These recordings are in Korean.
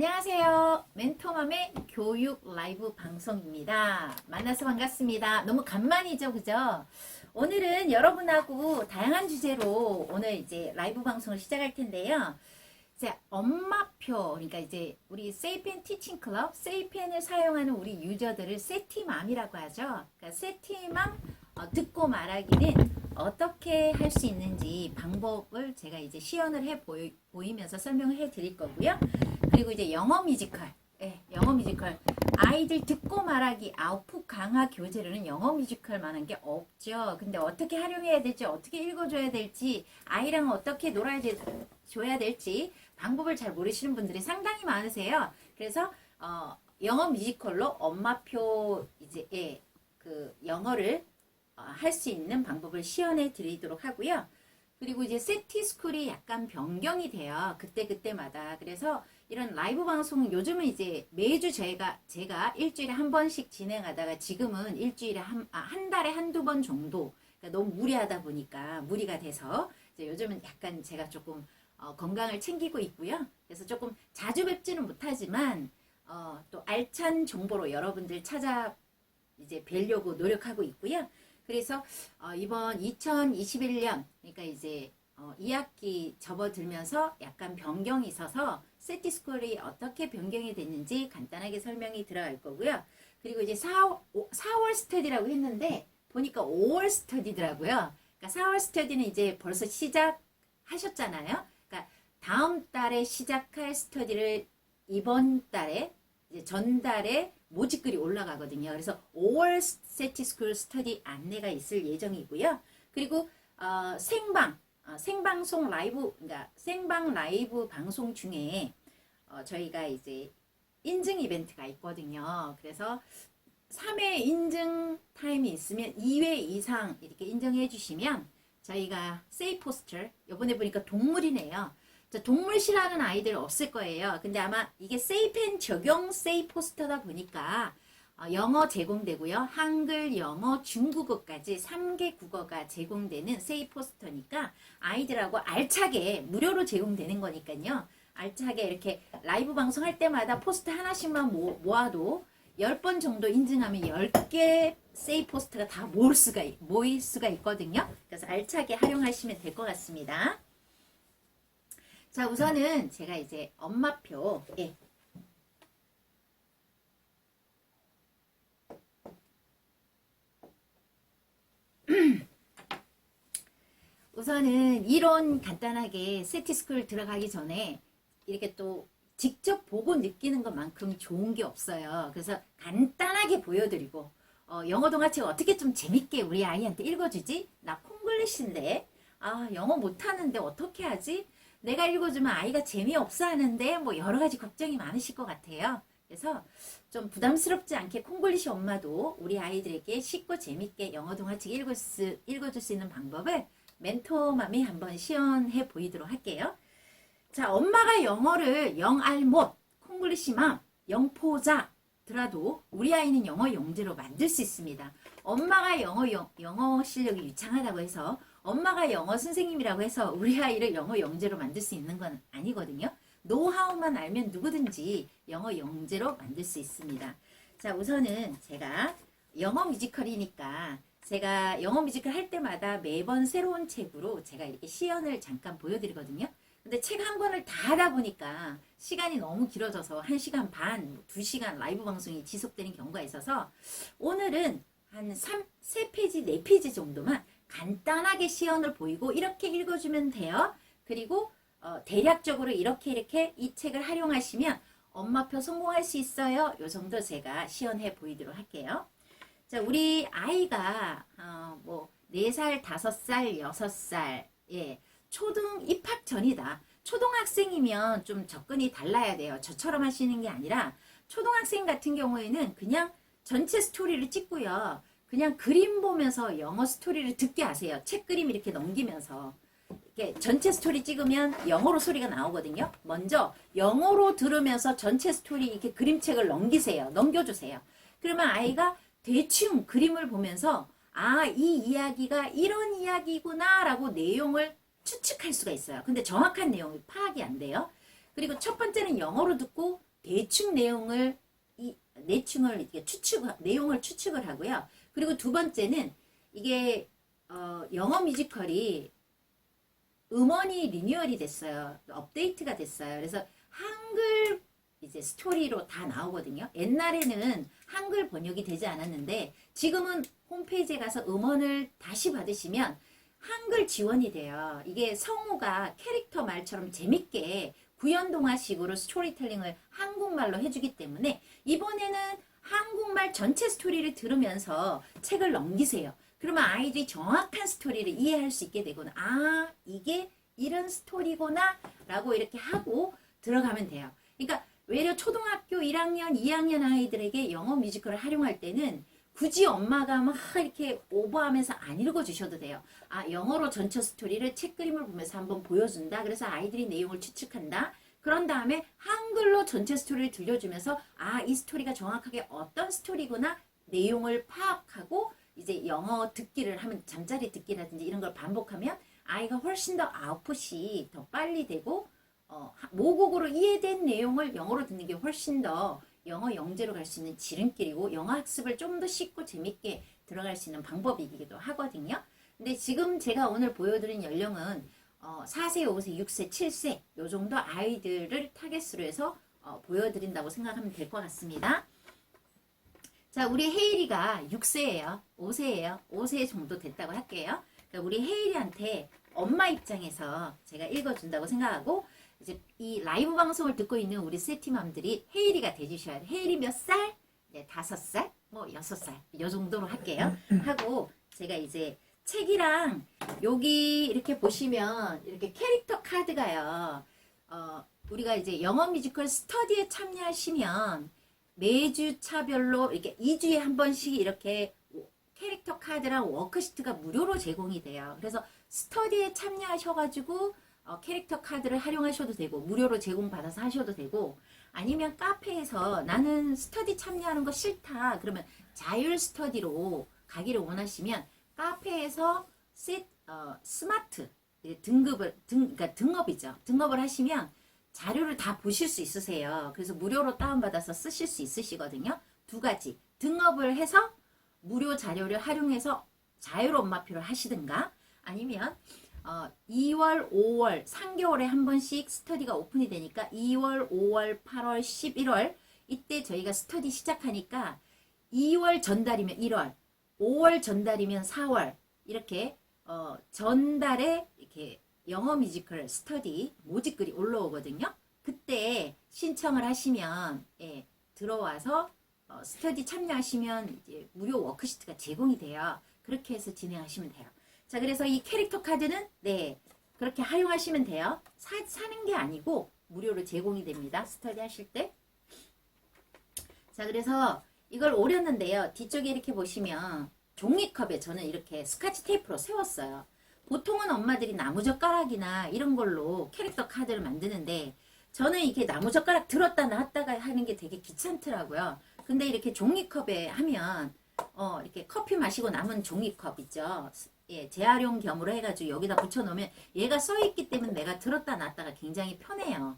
안녕하세요. 멘토맘의 교육 라이브 방송입니다. 만나서 반갑습니다. 너무 간만이죠, 그죠? 오늘은 여러분하고 다양한 주제로 오늘 이제 라이브 방송을 시작할 텐데요. 이제 엄마표, 그러니까 이제 우리 세이펜 티칭 클럽, 세이펜을 사용하는 우리 유저들을 세티맘이라고 하죠. 그러니까 세티맘 듣고 말하기는 어떻게 할 수 있는지 방법을 제가 이제 시연을 해 보이면서 설명을 해 드릴 거고요. 그리고 이제 영어 뮤지컬, 영어 뮤지컬. 아이들 듣고 말하기 아웃풋 강화 교재로는 영어 뮤지컬만한 게 없죠. 근데 어떻게 활용해야 될지, 어떻게 읽어줘야 될지, 아이랑 어떻게 줘야 될지 방법을 잘 모르시는 분들이 상당히 많으세요. 그래서 영어 뮤지컬로 엄마표 이제 그 영어를 할 수 있는 방법을 시연해 드리도록 하고요. 그리고 이제 세티스쿨이 약간 변경이 돼요. 그때마다. 그래서 이런 라이브 방송은 요즘은 이제 매주 제가 일주일에 한 번씩 진행하다가 지금은 일주일에 한 달에 한두 번 정도. 그러니까 너무 무리하다 보니까 무리가 돼서 이제 요즘은 약간 제가 조금 건강을 챙기고 있고요. 그래서 조금 자주 뵙지는 못하지만 또 알찬 정보로 여러분들 찾아 이제 뵈려고 노력하고 있고요. 그래서 이번 2021년 그러니까 이제 2학기 접어들면서 약간 변경이 있어서 세티스쿨이 어떻게 변경이 됐는지 간단하게 설명이 들어갈 거고요. 그리고 이제 4월 스터디라고 했는데 보니까 5월 스터디더라고요. 그러니까 4월 스터디는 이제 벌써 시작하셨잖아요. 그러니까 다음 달에 시작할 스터디를 이번 달에 이제 전달에 모집글이 올라가거든요. 그래서 5월 세티스쿨 스터디 안내가 있을 예정이고요. 그리고 생방송 라이브, 그러니까 생방 라이브 방송 중에 저희가 이제 인증 이벤트가 있거든요. 그래서 3회 인증 타임이 있으면 2회 이상 이렇게 인정해 주시면 저희가 세이 포스터, 이번에 보니까 동물이네요. 동물 싫어하는 아이들 없을 거예요. 근데 아마 이게 세이펜 적용 세이 포스터다 보니까 영어 제공되고요. 한글, 영어, 중국어까지 3개 국어가 제공되는 세이 포스터니까 아이들하고 알차게 무료로 제공되는 거니까요. 알차게 이렇게 라이브 방송할 때마다 포스터 하나씩만 모아도 10번 정도 인증하면 10개 세이 포스터가 다 모일 수가 있거든요. 그래서 알차게 활용하시면 될 것 같습니다. 자, 우선은 제가 이제 엄마표, 우선은 이론 간단하게 세티스쿨 들어가기 전에 이렇게 또 직접 보고 느끼는 것만큼 좋은 게 없어요. 그래서 간단하게 보여드리고 영어 동화책 어떻게 좀 재밌게 우리 아이한테 읽어주지? 나 콩글리시인데 영어 못하는데 어떻게 하지? 내가 읽어주면 아이가 재미없어 하는데 뭐 여러 가지 걱정이 많으실 것 같아요. 그래서 좀 부담스럽지 않게 콩글리시 엄마도 우리 아이들에게 쉽고 재밌게 영어 동화책 읽어줄 수 있는 방법을 멘토맘이 한번 시연해 보이도록 할게요. 자, 엄마가 영어를 영알못, 콩글리시맘, 영포자더라도 우리 아이는 영어 영재로 만들 수 있습니다. 엄마가 영어 실력이 유창하다고 해서 엄마가 영어 선생님이라고 해서 우리 아이를 영어 영재로 만들 수 있는 건 아니거든요. 노하우만 알면 누구든지 영어 영재로 만들 수 있습니다. 자, 우선은 제가 영어 뮤지컬이니까 제가 영어 뮤지컬 할 때마다 매번 새로운 책으로 제가 이렇게 시연을 잠깐 보여드리거든요. 근데 책 한 권을 다 하다 보니까 시간이 너무 길어져서 1시간 반, 2시간 라이브 방송이 지속되는 경우가 있어서 오늘은 한 3페이지, 4페이지 정도만 간단하게 시연을 보이고 이렇게 읽어주면 돼요. 그리고 대략적으로 이렇게 이 책을 활용하시면 엄마표 성공할 수 있어요. 요 정도 제가 시연해 보이도록 할게요. 자, 우리 아이가 뭐 4살, 5살, 6살, 초등 입학 전이다. 초등학생이면 좀 접근이 달라야 돼요. 저처럼 하시는 게 아니라 초등학생 같은 경우에는 그냥 전체 스토리를 찍고요. 그냥 그림 보면서 영어 스토리를 듣게 하세요. 책 그림 이렇게 넘기면서. 이렇게 전체 스토리 찍으면 영어로 소리가 나오거든요. 먼저 영어로 들으면서 전체 스토리 이렇게 그림책을 넘겨주세요. 그러면 아이가 대충 그림을 보면서 이 이야기가 이런 이야기구나 라고 내용을 추측할 수가 있어요. 근데 정확한 내용이 파악이 안 돼요. 그리고 첫 번째는 영어로 듣고 대충 내용을 이게 내용을 추측을 하고요. 그리고 두 번째는 이게 영어 뮤지컬이 음원이 리뉴얼이 됐어요. 업데이트가 됐어요. 그래서 한글 이제 스토리로 다 나오거든요. 옛날에는 한글 번역이 되지 않았는데 지금은 홈페이지에 가서 음원을 다시 받으시면 한글 지원이 돼요. 이게 성우가 캐릭터 말처럼 재밌게 구연동화식으로 스토리텔링을 한국말로 해주기 때문에 이번에는 한국말 전체 스토리를 들으면서 책을 넘기세요. 그러면 아이들이 정확한 스토리를 이해할 수 있게 되거나 아 이게 이런 스토리구나 라고 이렇게 하고 들어가면 돼요. 그러니까 외려 초등학교 1학년, 2학년 아이들에게 영어 뮤지컬을 활용할 때는 굳이 엄마가 막 이렇게 오버하면서 안 읽어주셔도 돼요. 아 영어로 전체 스토리를 책 그림을 보면서 한번 보여준다. 그래서 아이들이 내용을 추측한다. 그런 다음에 한글로 전체 스토리를 들려주면서 아 이 스토리가 정확하게 어떤 스토리구나 내용을 파악하고 이제 영어 듣기를 하면 잠자리 듣기라든지 이런 걸 반복하면 아이가 훨씬 더 아웃풋이 더 빨리 되고 모국어로 이해된 내용을 영어로 듣는 게 훨씬 더 영어 영재로 갈 수 있는 지름길이고 영어 학습을 좀 더 쉽고 재밌게 들어갈 수 있는 방법이기도 하거든요. 근데 지금 제가 오늘 보여드린 연령은 4세, 5세, 6세, 7세 요 정도 아이들을 타겟으로 해서 보여드린다고 생각하면 될 것 같습니다. 자, 우리 헤이리가 6세예요. 5세예요. 5세 정도 됐다고 할게요. 그러니까 우리 헤이리한테 엄마 입장에서 제가 읽어준다고 생각하고 이제 이 라이브 방송을 듣고 있는 우리 세티맘들이 헤이리가 돼주셔야 돼요. 헤이리 몇 살? 네, 5살? 뭐 6살 요 정도로 할게요. 하고 제가 이제 책이랑 여기 이렇게 보시면 이렇게 캐릭터 카드가요. 우리가 이제 영어 뮤지컬 스터디에 참여하시면 매주 차별로 이렇게 2주에 한 번씩 이렇게 캐릭터 카드랑 워크시트가 무료로 제공이 돼요. 그래서 스터디에 참여하셔가지고 캐릭터 카드를 활용하셔도 되고 무료로 제공받아서 하셔도 되고 아니면 카페에서 나는 스터디 참여하는 거 싫다 그러면 자율 스터디로 가기를 원하시면 카페에서 스마트 그러니까 등업이죠. 등업을 하시면 자료를 다 보실 수 있으세요. 그래서 무료로 다운받아서 쓰실 수 있으시거든요. 두 가지. 등업을 해서 무료 자료를 활용해서 자율 엄마표를 하시든가 아니면 2월, 5월, 3개월에 한 번씩 스터디가 오픈이 되니까 2월, 5월, 8월, 11월 이때 저희가 스터디 시작하니까 2월 전달이면 1월, 5월 전달이면 4월 이렇게 전달에 이렇게 영어 뮤지컬 스터디 모집글이 올라오거든요. 그때 신청을 하시면 들어와서 스터디 참여하시면 이제 무료 워크시트가 제공이 돼요. 그렇게 해서 진행하시면 돼요. 자, 그래서 이 캐릭터 카드는 그렇게 활용하시면 돼요. 사는 게 아니고 무료로 제공이 됩니다. 스터디 하실 때. 자, 그래서 이걸 오렸는데요. 뒤쪽에 이렇게 보시면 종이컵에 저는 이렇게 스카치 테이프로 세웠어요. 보통은 엄마들이 나무젓가락이나 이런 걸로 캐릭터 카드를 만드는데 저는 이렇게 나무젓가락 들었다 놨다가 하는 게 되게 귀찮더라고요. 근데 이렇게 종이컵에 하면 이렇게 커피 마시고 남은 종이컵 있죠. 재활용 겸으로 해가지고 여기다 붙여놓으면 얘가 써있기 때문에 내가 들었다 놨다가 굉장히 편해요.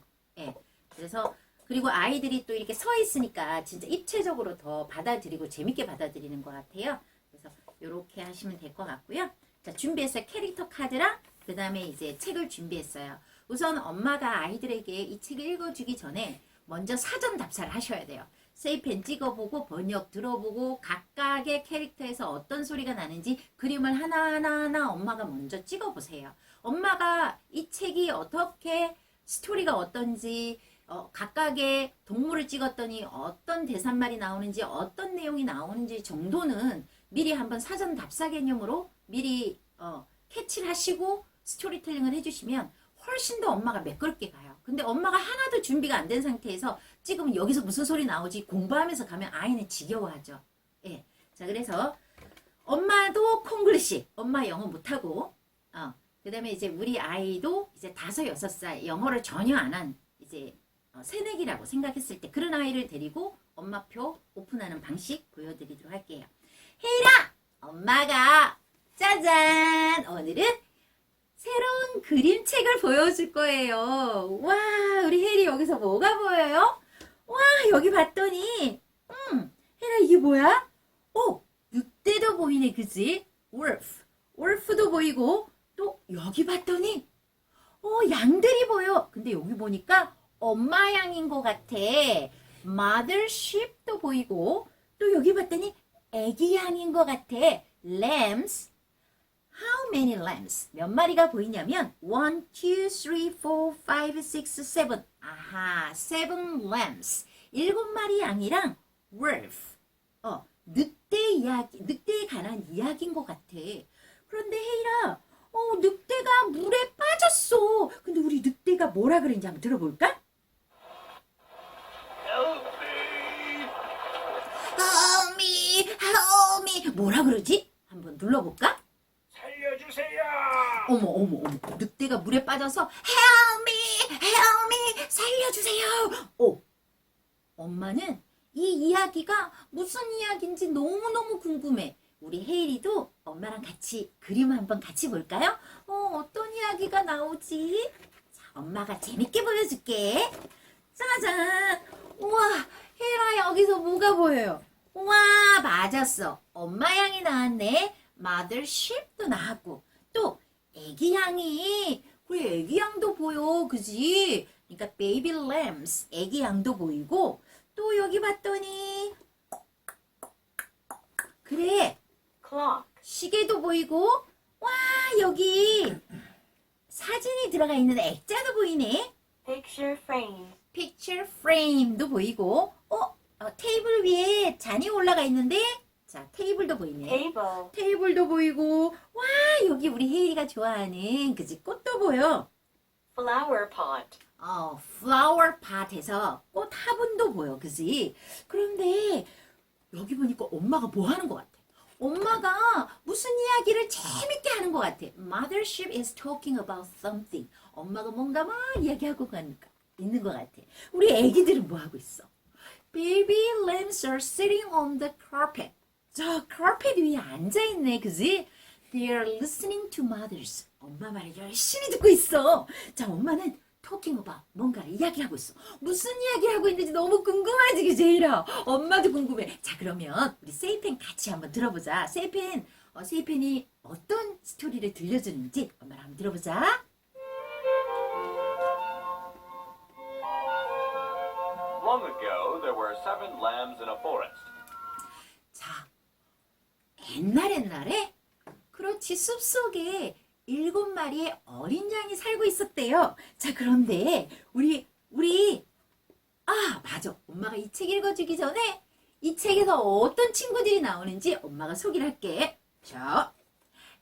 그래서 그리고 아이들이 또 이렇게 서 있으니까 진짜 입체적으로 더 받아들이고 재밌게 받아들이는 것 같아요. 그래서 이렇게 하시면 될 것 같고요. 자, 준비해서 캐릭터 카드랑 그 다음에 이제 책을 준비했어요. 우선 엄마가 아이들에게 이 책을 읽어주기 전에 먼저 사전 답사를 하셔야 돼요. 세이펜 찍어보고 번역 들어보고 각각의 캐릭터에서 어떤 소리가 나는지 그림을 하나하나 엄마가 먼저 찍어보세요. 엄마가 이 책이 어떻게 스토리가 어떤지 각각의 동물을 찍었더니 어떤 대사말이 나오는지 어떤 내용이 나오는지 정도는 미리 한번 사전 답사 개념으로 미리 캐치를 하시고 스토리텔링을 해주시면 훨씬 더 엄마가 매끄럽게 가요. 근데 엄마가 하나도 준비가 안 된 상태에서 찍으면 여기서 무슨 소리 나오지 공부하면서 가면 아이는 지겨워하죠. 자, 그래서 엄마도 콩글리시, 엄마 영어 못하고 그 다음에 이제 우리 아이도 이제 5, 6살 영어를 전혀 안 한 이제 새내기라고 생각했을 때 그런 아이를 데리고 엄마표 오픈하는 방식 보여드리도록 할게요. 헤이라! 엄마가 짜잔! 오늘은 새로운 그림책을 보여줄 거예요. 와, 우리 혜리 여기서 뭐가 보여요? 와, 여기 봤더니 혜라 이게 뭐야? 늑대도 보이네, 그지? wolf도 보이고 또 여기 봤더니 양들이 보여. 근데 여기 보니까 엄마 양인 것 같아. mother sheep도 보이고 또 여기 봤더니 애기 양인 것 같아. lambs. How many lambs? 몇 마리가 보이냐면 1, 2, 3, 4, 5, 6, 7. 아하, 7 lambs. 7마리 양이랑 wolf. 늑대에 관한 이야기인 것 같아. 그런데 헤이라, 늑대가 물에 빠졌어. 근데 우리 늑대가 뭐라 그랬는지 한번 들어볼까? Help me! Help me, help me. 뭐라 그러지? 한번 눌러볼까? 살려주세요! 어머. 늑대가 물에 빠져서 help me, 살려주세요. 엄마는 이 이야기가 무슨 이야기인지 너무너무 궁금해. 우리 헤이리도 엄마랑 같이 그림 한번 같이 볼까요? 어떤 이야기가 나오지? 자, 엄마가 재밌게 보여줄게. 짜잔! 우와, 헤이라 여기서 뭐가 보여요? 우와, 맞았어. 엄마 양이 나왔네. mother sheep도 나왔고 또 애기 양이 그래 애기 양도 보여, 그지? 그러니까 baby lambs 애기 양도 보이고 또 여기 봤더니 그래 clock, 시계도 보이고 와 여기 사진이 들어가 있는 액자도 보이네. picture frame, picture frame도 보이고 테이블 위에 잔이 올라가 있는데 자 테이블도 보이네. table, 테이블도 보이고 와 여기 우리 혜일이가 좋아하는 그지 꽃도 보여. flower pot, flower pot에서 꽃 화분도 보여, 그지? 그런데 여기 보니까 엄마가 뭐 하는 것 같아? 엄마가 무슨 이야기를 재밌게 하는 것 같아. Mother sheep is talking about something. 엄마가 뭔가 막 이야기하고 있는 것 같아. 우리 애기들은 뭐 하고 있어? Baby lambs are sitting on the carpet. 저 carpet 위에 앉아있네, 그지? They are listening to mothers. 엄마 말을 열심히 듣고 있어. 자, 엄마는 talking about 뭔가를 이야기하고 있어. 무슨 이야기를 하고 있는지 너무 궁금하지, 그지, 제이라? 엄마도 궁금해. 자, 그러면 우리 세이펜 같이 한번 들어보자. 세이펜이 어떤 스토리를 들려주는지 엄마랑 한번 들어보자. Long ago, there were 7 lambs in a forest. 자, 옛날에 그렇지 숲속에 7마리의 어린 양이 살고 있었대요. 자, 그런데 맞아. 엄마가 이 책 읽어주기 전에 이 책에서 어떤 친구들이 나오는지 엄마가 소개를 할게. 자,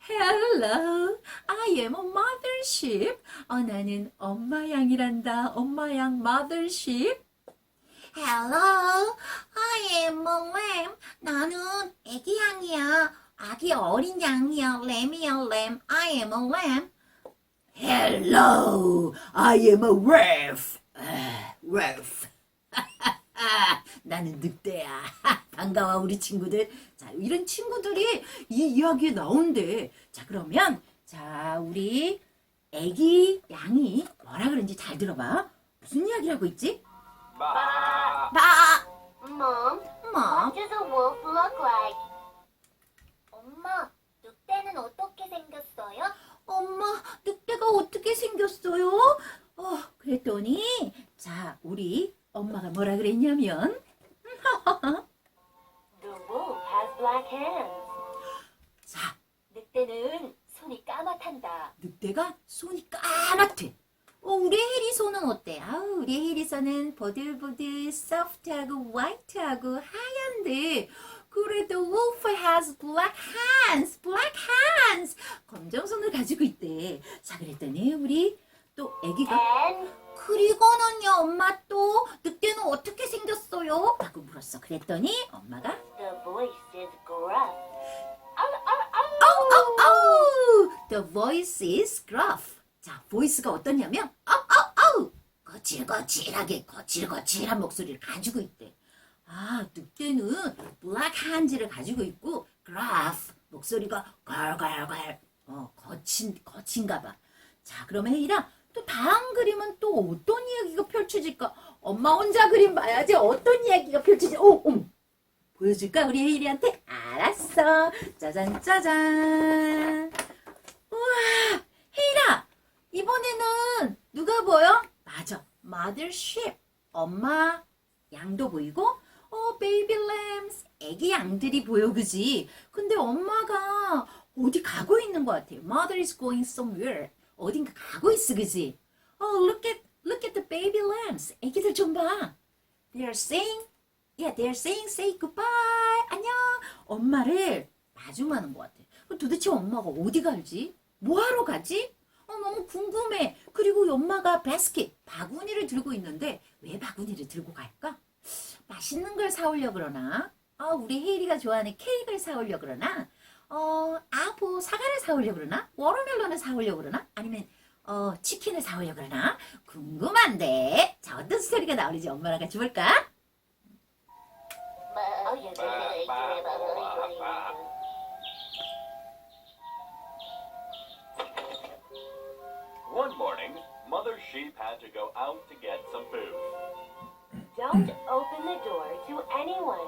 Hello, I am a mother sheep. 나는 엄마 양이란다. 엄마 양 mother sheep. Hello, I am a lamb. 나는 애기 양이야. 아기 어린 양이야. 램이야, 램. I am a lamb. Hello, I am a wolf. wolf. 나는 늑대야. 반가워, 우리 친구들. 자, 이런 친구들이 이 이야기에 나온대. 자, 그러면, 우리 애기 양이 뭐라 그런지 잘 들어봐. 무슨 이야기를 하고 있지? 봐! Mom, what does a wolf look like? 엄마, 늑대는 어떻게 생겼어요? 엄마, 늑대가 어떻게 생겼어요? 그랬더니, 자, 우리 엄마가 뭐라 그랬냐면, the wolf has black hands, 자, 늑대는 손이 까맣단다, 늑대가 손이 까맣대. 우리 혜리 손은 어때? 우리 혜리 손은 보들보들, soft하고, white하고, 하얀데, 그래도 wolf has black hands, black hands. 검정 손을 가지고 있대. 자, 그랬더니 우리 또 애기가 And 그리고는요, 엄마 또 늑대는 어떻게 생겼어요? 라고 물었어. 그랬더니 엄마가 the voice is gruff. The voice is gruff. 자, voice가 어떠냐면 거칠거칠한 목소리를 가지고 있대. 늑대는 black hands를 가지고 있고 gruff 목소리가 걸걸걸 거친가 봐. 자, 그러면 혜일아 또 다음 그림은 또 어떤 이야기가 펼쳐질까? 엄마 혼자 그림 봐야지 어떤 이야기가 펼쳐질지. 보여줄까? 우리 혜일이한테? 알았어. 짜잔 짜잔. 우와, 혜일아, 이번에는 누가 보여? 맞아, mothership. 엄마 양도 보이고, baby lambs, 애기 양들이 보여, 그지? 근데 엄마가 어디 가고 있는 것 같아. Mother is going somewhere. 어딘가 가고 있어, 그지? Look at the baby lambs. 애기들 좀 봐. They're saying say goodbye. 안녕. 엄마를 마중하는 것 같아. 도대체 엄마가 어디 갈지? 뭐 하러 가지? 너무 궁금해. 그리고 엄마가 바스켓, 바구니를 들고 있는데 왜 바구니를 들고 갈까? 맛있는 걸 사오려 그러나? 우리 혜일이가 좋아하는 케이크를 사오려 그러나? 사과를 사오려 그러나? 워터멜론을 사오려 그러나? 아니면 치킨을 사오려 그러나? 궁금한데. 자, 어떤 스토리가 나오는지 엄마랑 같이 볼까? One morning, Mother Sheep had to go out to get some food. Don't open the door to anyone,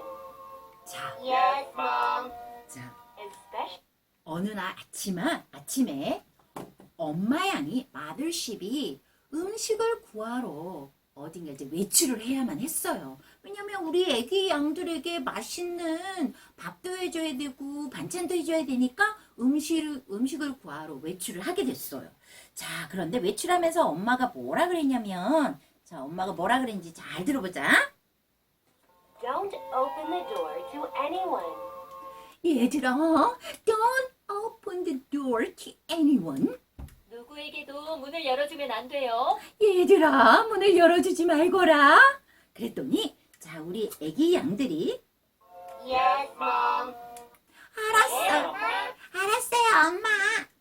자, Yes, Mom. 자, especially 어느 날 아침에 엄마 양이 마들십이 음식을 구하러 어딘가 이제 외출을 해야만 했어요. 왜냐면 우리 애기 양들에게 맛있는 밥도 해줘야 되고 반찬도 해줘야 되니까 음식을 구하러 외출을 하게 됐어요. 자, 그런데 외출하면서 엄마가 뭐라 그랬냐면, 자, 엄마가 뭐라 그랬는지 잘 들어보자. don't open the door to anyone. 얘들아, don't open the door to anyone. 누구에게도 문을 열어주면 안 돼요. 얘들아, 문을 열어주지 말거라. 그랬더니, 자, 우리 애기 양들이, Yes, Mom. 알았어요, 엄마.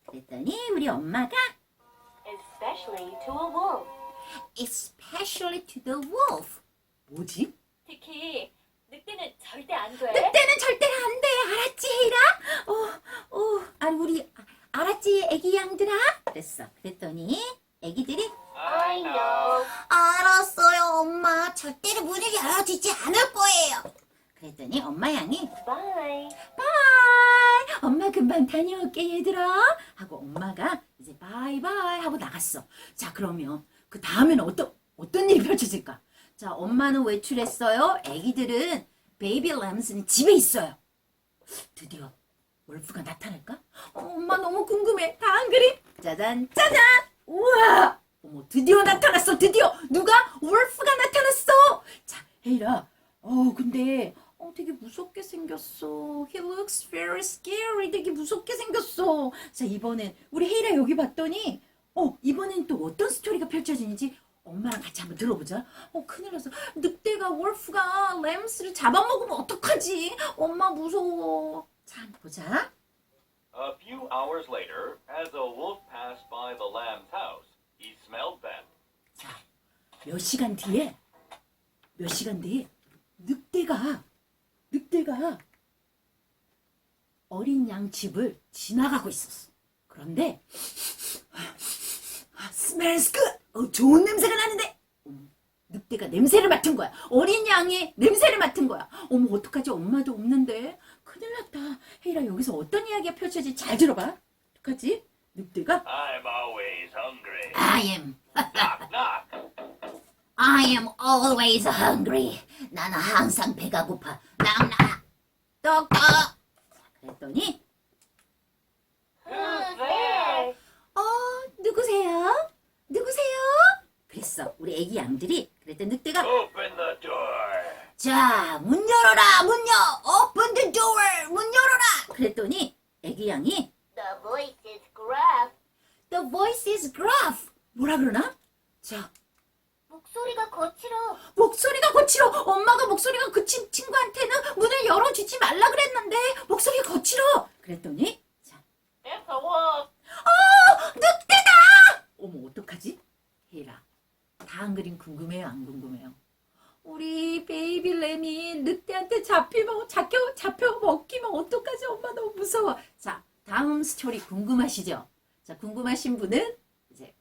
그랬더니 우리 엄마가, Especially to a wolf. especially to the wolf. 뭐지? 특히 늑대는 절대 안 돼. 늑대는 절대로 안 돼. 알았지, 혜일아? 우리 알았지, 애기 양들아? 그랬더니 애기들이, I know. 알았어요, 엄마. 절대로 문을 열어주지 않을 거예요. 그랬더니 엄마 양이, Bye. 바이. 엄마 금방 다녀올게, 얘들아. 하고 엄마가 이제 바이바이 하고 나갔어. 자, 그러면 그 다음에는 어떤 일이 펼쳐질까? 자, 엄마는 외출했어요. 애기들은 베이비 램스는 집에 있어요. 드디어 월프가 나타날까? 엄마 너무 궁금해. 다음 그림. 짜잔 짜잔. 우와. 어머, 드디어 나타났어. 드디어 누가? 월프가 나타났어. 자, 혜일아. 근데 되게 무섭게 생겼어. He looks very scary. 되게 무섭게 생겼어. 자, 이번엔 우리 혜일아 여기 봤더니 이번엔 또 어떤 스토리가 펼쳐지는지 엄마랑 같이 한번 들어보자. 큰일 났어. 늑대가 월프가 램스를 잡아먹으면 어떡하지? 엄마 무서워. 자, 한번 보자. A few hours later, as a wolf passed by the lamb's house, he smelled them. 자, 몇 시간 뒤에 늑대가 어린 양 집을 지나가고 있었어. 그런데 smells good. 좋은 냄새가 나는데 늑대가 냄새를 맡은 거야. 어린 양이 냄새를 맡은 거야. 어머, 어떡하지? 엄마도 없는데 큰일 났다. 혜일아, 여기서 어떤 이야기가 펼쳐질지 잘 들어봐. 어떡하지? 늑대가 I'm always hungry. knock Knock. I am always hungry. 나는 항상 배가 고파. 낭낭. 떡떡. 그랬더니 Who's there? 누구세요? 그랬어. 우리 애기 양들이. 그랬더니 늑대가 Open the door. 자, 문 열어라. Open the door. 문 열어라. 그랬더니 애기 양이 The voice is gruff. The voice is gruff. 뭐라 그러나? 자, 목소리가 거칠어. 목소리가 거칠어. 엄마가 목소리가 그친 친구한테는 문을 열어주지 말라 그랬는데 목소리가 거칠어. 그랬더니 자, It's a wolf. 늑대다. 어머, 어떡하지? 혜일아, 다음 그림 궁금해요, 안 궁금해요? 우리 베이비 램이 늑대한테 잡혀 먹기면 어떡하지? 엄마 너무 무서워. 자, 다음 스토리 궁금하시죠? 자, 궁금하신 분은 이제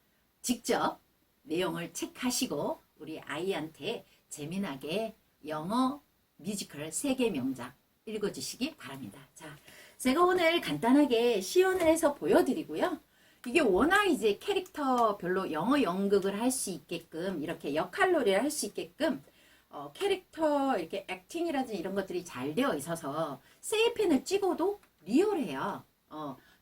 직접 내용을 체크하시고 우리 아이한테 재미나게 영어 뮤지컬 세계 명작 읽어주시기 바랍니다. 자, 제가 오늘 간단하게 시연을 해서 보여드리고요. 이게 워낙 이제 캐릭터별로 영어 연극을 할 수 있게끔 이렇게 역할놀이를 할 수 있게끔 캐릭터 이렇게 액팅이라든지 이런 것들이 잘 되어 있어서 세이펜을 찍어도 리얼해요.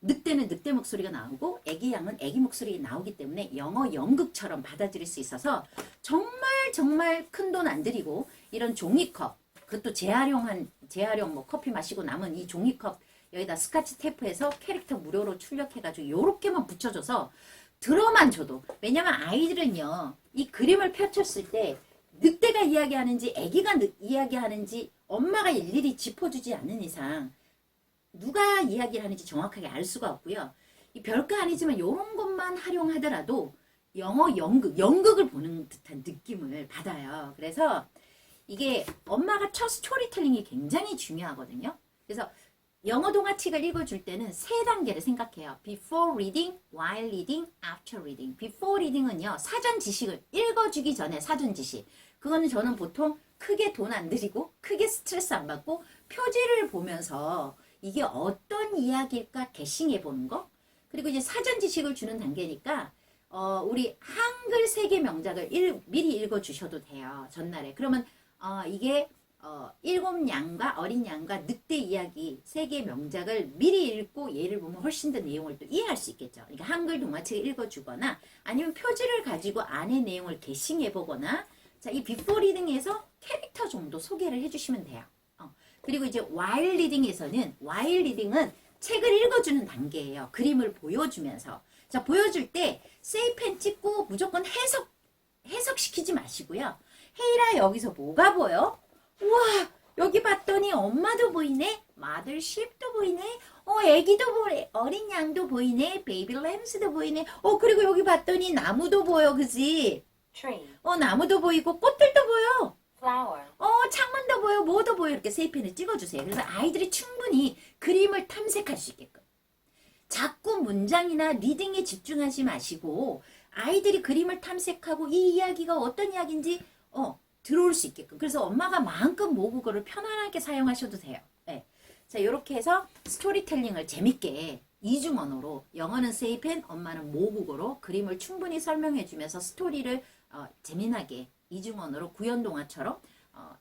늑대는 늑대 목소리가 나오고 애기 양은 애기 목소리가 나오기 때문에 영어 연극처럼 받아들일 수 있어서 정말 큰 돈 안 들이고 이런 종이컵, 그것도 재활용 뭐 커피 마시고 남은 이 종이컵 여기다 스카치 테이프해서 캐릭터 무료로 출력해가지고 요렇게만 붙여줘서 들어만 줘도, 왜냐면 아이들은요 이 그림을 펼쳤을 때 늑대가 이야기하는지 애기가 이야기하는지 엄마가 일일이 짚어주지 않는 이상 누가 이야기를 하는지 정확하게 알 수가 없고요. 이 별거 아니지만 이런 것만 활용하더라도 영어 연극을 보는 듯한 느낌을 받아요. 그래서 이게 엄마가 첫 스토리텔링이 굉장히 중요하거든요. 그래서 영어 동화책을 읽어줄 때는 세 단계를 생각해요. Before reading, while reading, after reading. Before reading은요, 사전 지식을 읽어주기 전에 사전 지식. 그거는 저는 보통 크게 돈 안 들이고 크게 스트레스 안 받고 표지를 보면서 이게 어떤 이야기일까 개싱해 보는 거. 그리고 이제 사전 지식을 주는 단계니까 우리 한글 세계 명작을 미리 읽어주셔도 돼요. 전날에. 그러면 이게 일곱 양과 어린 양과 늑대 이야기 세계 명작을 미리 읽고 예를 보면 훨씬 더 내용을 또 이해할 수 있겠죠. 그러니까 한글 동화책을 읽어주거나 아니면 표지를 가지고 안에 내용을 개싱해 보거나, 자, 이 비포 리딩에서 캐릭터 정도 소개를 해주시면 돼요. 그리고 이제 while reading은 책을 읽어주는 단계예요. 그림을 보여주면서. 자, 보여줄 때 세이펜 찍고 무조건 해석시키지 마시고요. 헤이라 여기서 뭐가 보여? 우와, 여기 봤더니 엄마도 보이네. mothership도 보이네. 애기도 보이네. 어린 양도 보이네. baby lambs도 보이네. 그리고 여기 봤더니 나무도 보여. 그지? tree, 나무도 보이고 꽃들도 보여. flower, 창문도 보여. 뭐도 보여. 이렇게 세이펜을 찍어주세요. 그래서 아이들이 충분히 그림을 탐색할 수 있게끔. 자꾸 문장이나 리딩에 집중하지 마시고 아이들이 그림을 탐색하고 이 이야기가 어떤 이야기인지 들어올 수 있게끔. 그래서 엄마가 마음껏 모국어를 편안하게 사용하셔도 돼요. 네. 자, 이렇게 해서 스토리텔링을 재밌게 이중 언어로, 영어는 세이펜, 엄마는 모국어로 그림을 충분히 설명해주면서 스토리를 재미나게 이중 언어로 구연 동화처럼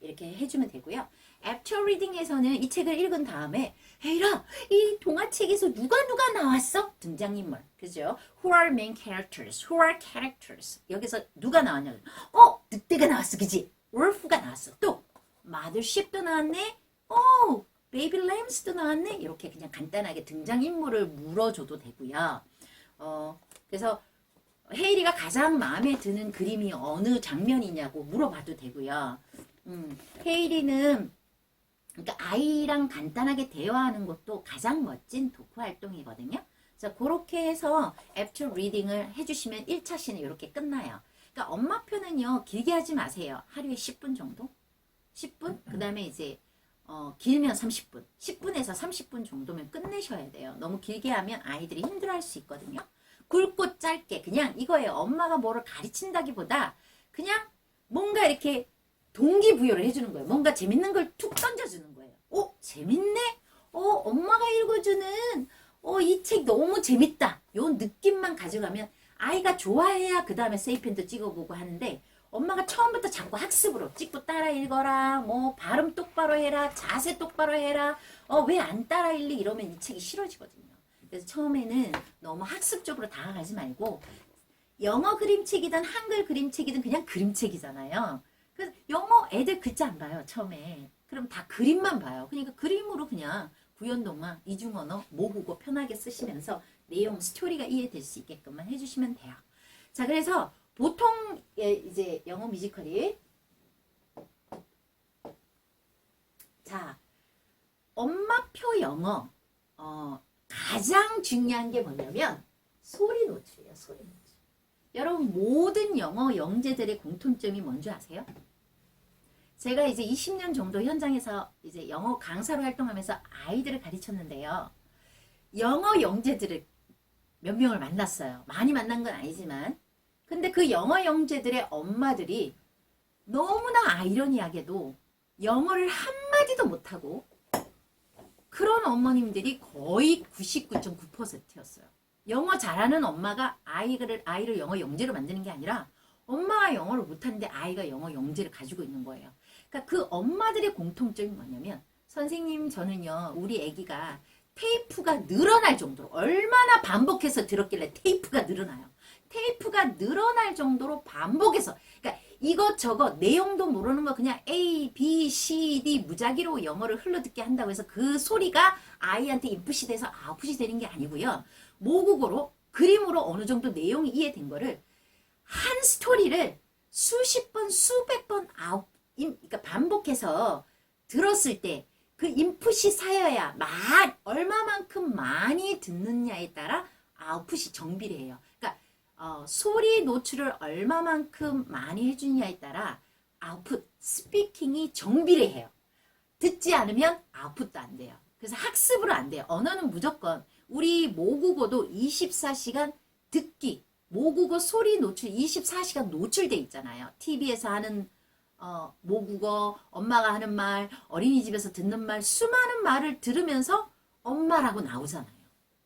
이렇게 해주면 되고요. After reading에서는 이 책을 읽은 다음에 헤이라, 이 동화책에서 누가 나왔어? 등장인물, 그죠? Who are main characters? Who are characters? 여기서 누가 나왔냐? 늑대가 나왔어, 그지? wolf가 나왔어. 또 mothership도 나왔네. baby lambs도 나왔네. 이렇게 그냥 간단하게 등장인물을 물어줘도 되고요. 그래서 헤이리가 가장 마음에 드는 그림이 어느 장면이냐고 물어봐도 되고요. 헤이리는 그러니까 아이랑 간단하게 대화하는 것도 가장 멋진 독후 활동이거든요. 자, 그렇게 해서 after reading을 해주시면 1차시는 이렇게 끝나요. 그러니까 엄마표는요, 길게 하지 마세요. 하루에 10분 정도? 10분? 그 다음에 이제 길면 30분. 10분에서 30분 정도면 끝내셔야 돼요. 너무 길게 하면 아이들이 힘들어할 수 있거든요. 굵고 짧게 그냥 이거예요. 엄마가 뭐를 가르친다기보다 그냥 뭔가 이렇게 동기부여를 해주는 거예요. 뭔가 재밌는 걸 툭 던져주는 거예요. 재밌네? 엄마가 읽어주는 이 책 너무 재밌다. 요 느낌만 가져가면 아이가 좋아해야 그 다음에 세이펜도 찍어보고 하는데, 엄마가 처음부터 자꾸 학습으로 찍고 따라 읽어라, 뭐 발음 똑바로 해라, 자세 똑바로 해라, 왜 안 따라 읽니 이러면 이 책이 싫어지거든요. 그래서 처음에는 너무 학습적으로 다가가지 말고 영어 그림책이든 한글 그림책이든 그냥 그림책이잖아요. 그래서 영어 애들 글자 안 봐요, 처음에. 그럼 다 그림만 봐요. 그러니까 그림으로 그냥 구연동화, 이중언어, 모국어 편하게 쓰시면서 내용, 스토리가 이해될 수 있게끔만 해주시면 돼요. 자, 그래서 보통 이제 영어 뮤지컬이, 자, 엄마표 영어 가장 중요한 게 뭐냐면 소리 노출이에요. 소리 노출. 여러분, 모든 영어 영재들의 공통점이 뭔지 아세요? 제가 이제 20년 정도 현장에서 이제 영어 강사로 활동하면서 아이들을 가르쳤는데요. 영어 영재들을 몇 명을 만났어요. 많이 만난 건 아니지만 근데 그 영어 영재들의 엄마들이 너무나 아이러니하게도 영어를 한마디도 못하고 그런 어머님들이 거의 99.9%였어요. 영어 잘하는 엄마가 아이를 영어 영재로 만드는 게 아니라 엄마가 영어를 못하는데 아이가 영어 영재를 가지고 있는 거예요. 그러니까 그 엄마들의 공통점이 뭐냐면 선생님 저는요 우리 아기가 테이프가 늘어날 정도로 얼마나 반복해서 들었길래 테이프가 늘어나요. 테이프가 늘어날 정도로 반복해서 그러니까 이것저것 내용도 모르는 거 그냥 A, B, C, D 무작위로 영어를 흘러듣게 한다고 해서 그 소리가 아이한테 인풋이 돼서 아웃풋이 되는 게 아니고요. 모국어로 그림으로 어느 정도 내용이 이해된 거를 한 스토리를 수십 번, 수백 번 그러니까 반복해서 들었을 때 그 인풋이 쌓여야 얼마만큼 많이 듣느냐에 따라 아웃풋이 정비례해요. 그러니까 소리 노출을 얼마만큼 많이 해주냐에 따라 아웃풋, 스피킹이 정비례해요. 듣지 않으면 아웃풋도 안 돼요. 그래서 학습으로 안 돼요. 언어는 무조건 우리 모국어도 24시간 듣기, 모국어 소리 노출 24시간 노출돼 있잖아요. TV에서 하는 모국어, 엄마가 하는 말, 어린이집에서 듣는 말, 수많은 말을 들으면서 엄마라고 나오잖아요.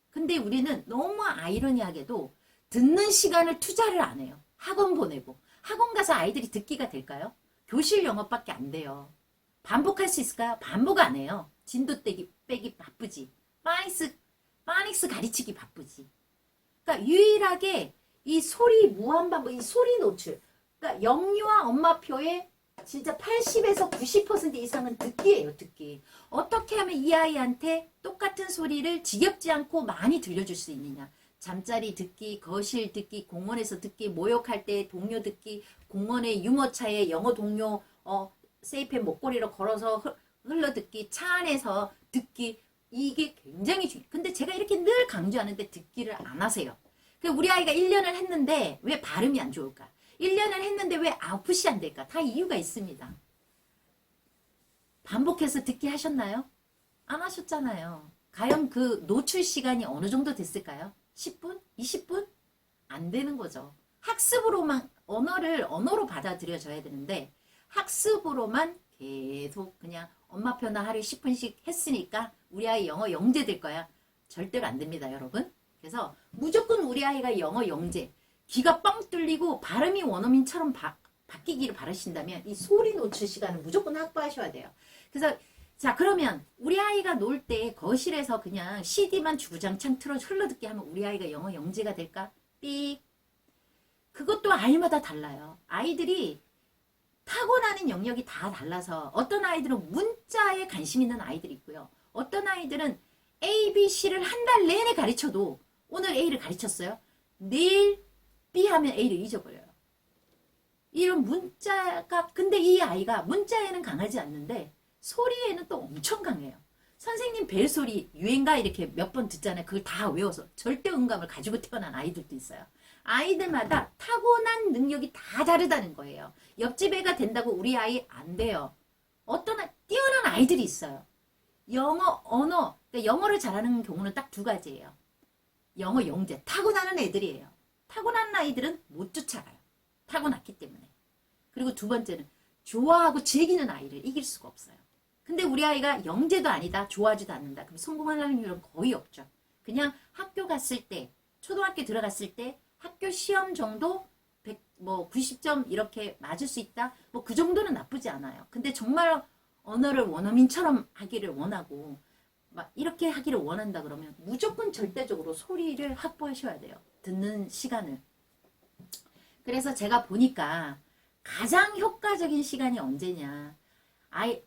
근데 우리는 너무 아이러니하게도 듣는 시간을 투자를 안 해요. 학원 보내고. 학원 가서 아이들이 듣기가 될까요? 교실 영어밖에 안 돼요. 반복할 수 있을까요? 반복 안 해요. 진도 빼기 바쁘지. 파닉스 가르치기 바쁘지. 그러니까 유일하게 이 소리 무한반복, 이 소리 노출. 그러니까 영유아 엄마표의 진짜 80에서 90% 이상은 듣기예요, 듣기. 어떻게 하면 이 아이한테 똑같은 소리를 지겹지 않고 많이 들려줄 수 있느냐. 잠자리 듣기, 거실 듣기, 공원에서 듣기, 모욕할 때 동료 듣기, 공원의 유모차에 영어 동료 세이펜 목걸이로 걸어서 흘러듣기, 차 안에서 듣기. 이게 굉장히 중요해요. 근데 제가 이렇게 늘 강조하는데 듣기를 안 하세요. 우리 아이가 1년을 했는데 왜 발음이 안 좋을까? 1년을 했는데 왜 아웃풋이 안 될까? 다 이유가 있습니다. 반복해서 듣기 하셨나요? 안 하셨잖아요. 과연 그 노출 시간이 어느 정도 됐을까요? 10분? 20분? 안 되는 거죠. 학습으로만 언어로 받아들여져야 되는데 학습으로만 계속 그냥 엄마표나 하루에 10분씩 했으니까 우리 아이 영어 영재 될 거야. 절대로 안 됩니다, 여러분. 그래서 무조건 우리 아이가 영어 영재, 귀가 뻥 뚫리고 발음이 원어민처럼 바뀌기를 바라신다면 이 소리 노출 시간은 무조건 확보하셔야 돼요. 그래서 자 그러면 우리 아이가 놀 때 거실에서 그냥 CD만 주구장창 틀어 흘러듣게 하면 우리 아이가 영어 영재가 될까? 삑. 그것도 아이마다 달라요. 아이들이 타고나는 영역이 다 달라서 어떤 아이들은 문자에 관심 있는 아이들이 있고요. 어떤 아이들은 A, B, C를 한 달 내내 가르쳐도 오늘 A를 가르쳤어요. 내일 B 하면 A를 잊어버려요. 이런 문자가 근데 이 아이가 문자에는 강하지 않는데 소리에는 또 엄청 강해요. 선생님 벨소리 유행가 이렇게 몇 번 듣잖아요. 그걸 다 외워서 절대 음감을 가지고 태어난 아이들도 있어요. 아이들마다 타고난 능력이 다 다르다는 거예요. 옆집 애가 된다고 우리 아이 안 돼요. 어떤 뛰어난 아이들이 있어요. 언어, 그러니까 영어를 잘하는 경우는 딱 두 가지예요. 영어 영재, 타고나는 애들이에요. 타고난 아이들은 못 쫓아가요. 타고났기 때문에. 그리고 두 번째는 좋아하고 즐기는 아이를 이길 수가 없어요. 근데 우리 아이가 영재도 아니다, 좋아하지도 않는다. 그럼 성공할 확률은 거의 없죠. 그냥 학교 갔을 때, 초등학교 들어갔을 때 학교 시험 정도 90점 이렇게 맞을 수 있다. 그 정도는 나쁘지 않아요. 근데 정말 언어를 원어민처럼 하기를 원하고 막 이렇게 하기를 원한다 그러면 무조건 절대적으로 소리를 확보하셔야 돼요. 듣는 시간을. 그래서 제가 보니까 가장 효과적인 시간이 언제냐.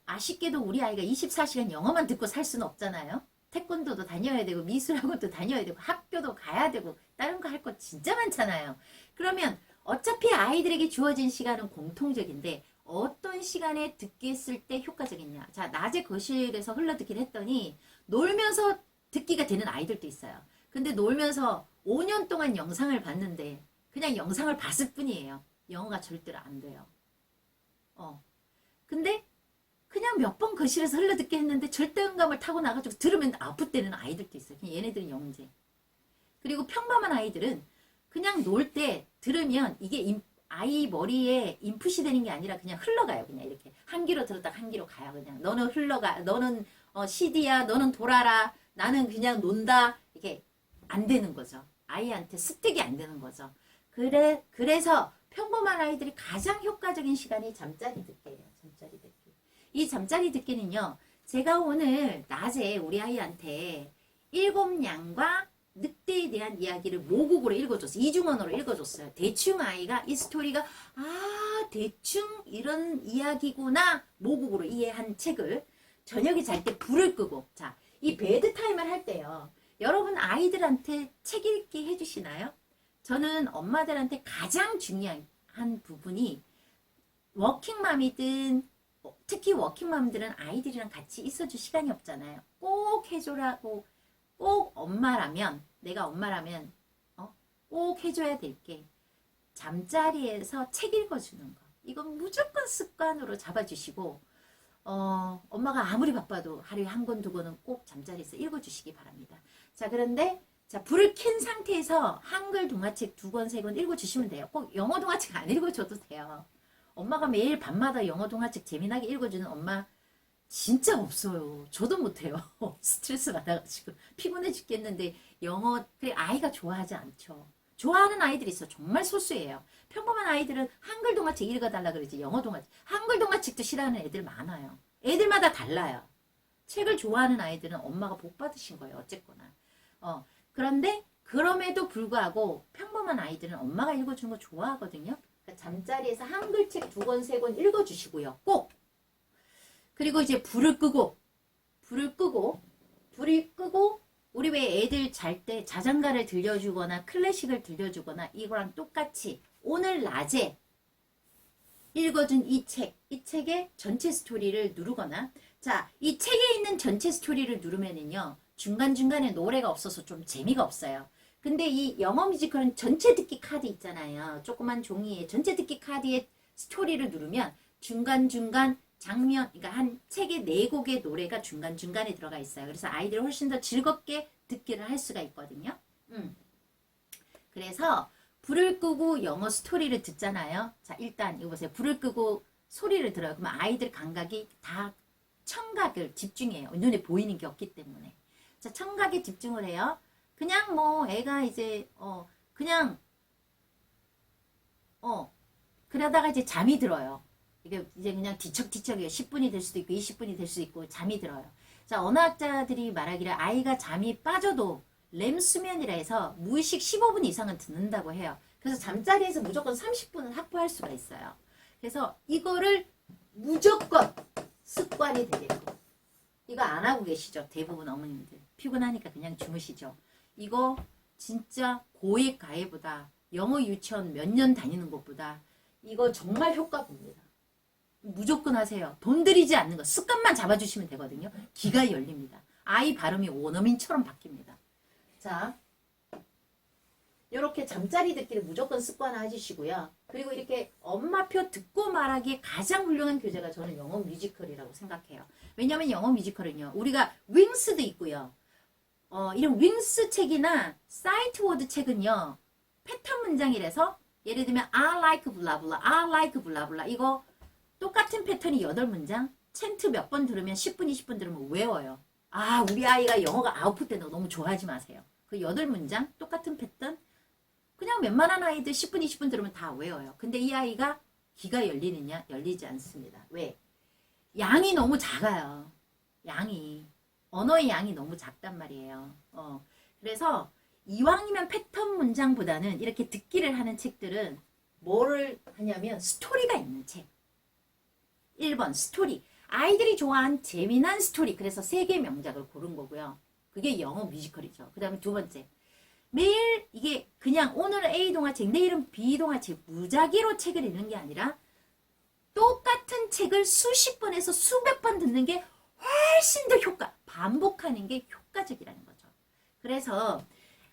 아쉽게도 우리 아이가 24시간 영어만 듣고 살 수는 없잖아요. 태권도도 다녀야 되고 미술학원도 다녀야 되고 학교도 가야 되고 다른 거 할 거 진짜 많잖아요. 그러면 어차피 아이들에게 주어진 시간은 공통적인데 어떤 시간에 듣기 했을 때 효과적이냐. 자, 낮에 거실에서 흘러듣기를 했더니 놀면서 듣기가 되는 아이들도 있어요. 근데 놀면서 5년 동안 영상을 봤는데 그냥 영상을 봤을 뿐이에요. 영어가 절대로 안 돼요. 근데 그냥 몇 번 거실에서 흘러듣게 했는데 절대음감을 타고 나가지고 들으면 아프대는 아이들도 있어요. 그냥 얘네들은 영재. 그리고 평범한 아이들은 그냥 놀 때 들으면 이게 아이 머리에 인풋이 되는 게 아니라 그냥 흘러가요. 그냥 이렇게 한 귀로 들었다 한 귀로 가요. 그냥 너는 흘러가. 너는 CD야. 너는 돌아라. 나는 그냥 논다. 이게 안 되는 거죠. 아이한테 습득이 안 되는 거죠. 그래서 평범한 아이들이 가장 효과적인 시간이 잠자리 듣기예요. 잠자리 듣기. 이 잠자리 듣기는요. 제가 오늘 낮에 우리 아이한테 7냥과 늑대에 대한 이야기를 모국어로 읽어줬어요. 이중언어로 읽어줬어요. 대충 아이가 이 스토리가 대충 이런 이야기구나 모국어로 이해한 책을 저녁에 잘 때 불을 끄고 자, 이 베드타임을 할 때요. 여러분 아이들한테 책 읽기 해주시나요? 저는 엄마들한테 가장 중요한 부분이 워킹맘이든 특히 워킹맘들은 아이들이랑 같이 있어줄 시간이 없잖아요. 꼭 해줘라고 꼭 엄마라면 내가 엄마라면 꼭 해줘야 될 게 잠자리에서 책 읽어주는 거. 이건 무조건 습관으로 잡아주시고 엄마가 아무리 바빠도 하루에 한 권, 두 권은 꼭 잠자리에서 읽어주시기 바랍니다. 자, 그런데 자, 불을 켠 상태에서 한글 동화책 2권, 3권 읽어주시면 돼요. 꼭 영어 동화책 안 읽어줘도 돼요. 엄마가 매일 밤마다 영어 동화책 재미나게 읽어주는 엄마 진짜 없어요. 저도 못해요. 스트레스 받아가지고 피곤해 죽겠는데 영어 그래 아이가 좋아하지 않죠. 좋아하는 아이들이 있어. 정말 소수예요. 평범한 아이들은 한글 동화책 읽어달라 그러지 영어 동화책. 한글 동화책도 싫어하는 애들 많아요. 애들마다 달라요. 책을 좋아하는 아이들은 엄마가 복 받으신 거예요. 어쨌거나. 그런데 그럼에도 불구하고 평범한 아이들은 엄마가 읽어주는 거 좋아하거든요. 그러니까 잠자리에서 한글책 2권, 3권 읽어주시고요. 꼭. 그리고 이제 불을 끄고 우리 왜 애들 잘 때 자장가를 들려주거나 클래식을 들려주거나 이거랑 똑같이 오늘 낮에 읽어준 이 책의 전체 스토리를 누르거나 자, 이 책에 있는 전체 스토리를 누르면은요 중간중간에 노래가 없어서 좀 재미가 없어요. 근데 이 영어 뮤지컬은 전체 듣기 카드 있잖아요. 조그만 종이에 전체 듣기 카드의 스토리를 누르면 중간중간 장면, 그러니까 한 책의 4곡의 노래가 중간중간에 들어가 있어요. 그래서 아이들이 훨씬 더 즐겁게 듣기를 할 수가 있거든요. 그래서 불을 끄고 영어 스토리를 듣잖아요. 자, 일단 이거 보세요. 불을 끄고 소리를 들어요. 그러면 아이들 감각이 다 청각을 집중해요. 눈에 보이는 게 없기 때문에. 자, 청각에 집중을 해요. 그냥 뭐 애가 이제 그러다가 이제 잠이 들어요. 이게 이제 그냥 뒤척뒤척이에요. 10분이 될 수도 있고 20분이 될 수도 있고 잠이 들어요. 자, 언어학자들이 말하기를 아이가 잠이 빠져도 렘 수면이라 해서 무의식 15분 이상은 듣는다고 해요. 그래서 잠자리에서 무조건 30분은 확보할 수가 있어요. 그래서 이거를 무조건 습관이 되게끔. 이거 안 하고 계시죠? 대부분 어머님들. 피곤하니까 그냥 주무시죠. 이거 진짜 고액 가해보다 영어 유치원 몇 년 다니는 것보다 이거 정말 효과 봅니다. 무조건 하세요. 돈 들이지 않는 거. 습관만 잡아주시면 되거든요. 귀가 열립니다. 아이 발음이 원어민처럼 바뀝니다. 자, 이렇게 잠자리 듣기를 무조건 습관화해주시고요. 그리고 이렇게 엄마표 듣고 말하기에 가장 훌륭한 교재가 저는 영어 뮤지컬이라고 생각해요. 왜냐하면 영어 뮤지컬은요. 우리가 윙스도 있고요. 이런 윙스 책이나 사이트 워드 책은요. 패턴 문장이라서 예를 들면 I like blah blah, I like blah blah 이거 똑같은 패턴이 8문장 챈트 몇 번 들으면 10분 20분 들으면 외워요. 아, 우리 아이가 영어가 아웃풋 된다고 너무 좋아하지 마세요. 그 8문장 똑같은 패턴 그냥 웬만한 아이들 10분 20분 들으면 다 외워요. 근데 이 아이가 귀가 열리느냐? 열리지 않습니다. 왜? 양이 너무 작아요. 언어의 양이 너무 작단 말이에요. 그래서 이왕이면 패턴 문장보다는 이렇게 듣기를 하는 책들은 뭐를 하냐면 스토리가 있는 책. 1번 스토리. 아이들이 좋아하는 재미난 스토리. 그래서 3개 명작을 고른 거고요. 그게 영어 뮤지컬이죠. 그 다음에 2번째. 매일 이게 그냥 오늘은 A 동화책, 내일은 B 동화책 무작위로 책을 읽는 게 아니라 똑같은 책을 수십 번에서 수백 번 듣는 게 훨씬 더 반복하는 게 효과적이라는 거죠. 그래서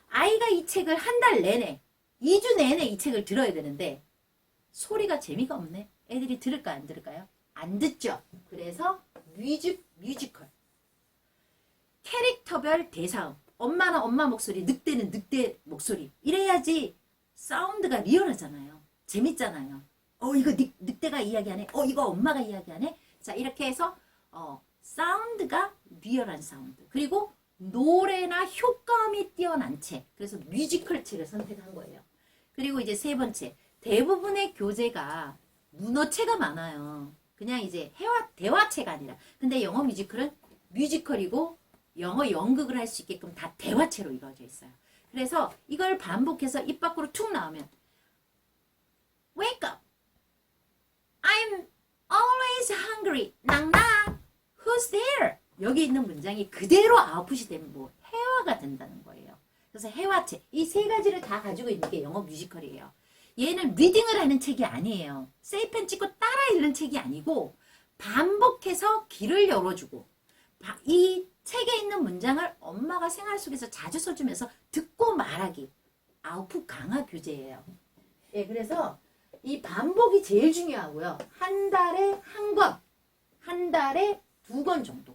아이가 이 책을 한 달 내내, 2주 내내 이 책을 들어야 되는데 소리가 재미가 없네. 애들이 들을까요? 안 들을까요? 안 듣죠. 그래서 뮤지컬. 캐릭터별 대사음. 엄마는 엄마 목소리, 늑대는 늑대 목소리. 이래야지 사운드가 리얼하잖아요. 재밌잖아요. 이거 늑대가 이야기하네. 이거 엄마가 이야기하네. 자, 이렇게 해서 사운드가 리얼한 사운드. 그리고 노래나 효과음이 뛰어난 책. 그래서 뮤지컬 책을 선택한 거예요. 그리고 이제 세 번째, 대부분의 교재가 문어체가 많아요. 그냥 이제 대화체가 아니라. 근데 영어 뮤지컬은 뮤지컬이고 영어 연극을 할 수 있게끔 다 대화체로 이루어져 있어요. 그래서 이걸 반복해서 입 밖으로 툭 나오면 Wake up. I'm always hungry. 낭낭. Who's there? 여기 있는 문장이 그대로 아웃풋이 되면 뭐 회화가 된다는 거예요. 그래서 회화체. 이 세 가지를 다 가지고 있는 게 영어 뮤지컬이에요. 얘는 리딩을 하는 책이 아니에요. 세이펜 찍고 따라 읽는 책이 아니고 반복해서 귀를 열어주고 이 책에 있는 문장을 엄마가 생활 속에서 자주 써주면서 듣고 말하기. 아웃풋 강화 교재예요. 예, 그래서 이 반복이 제일 중요하고요. 한 달에 한 권, 한 달에 2권 정도.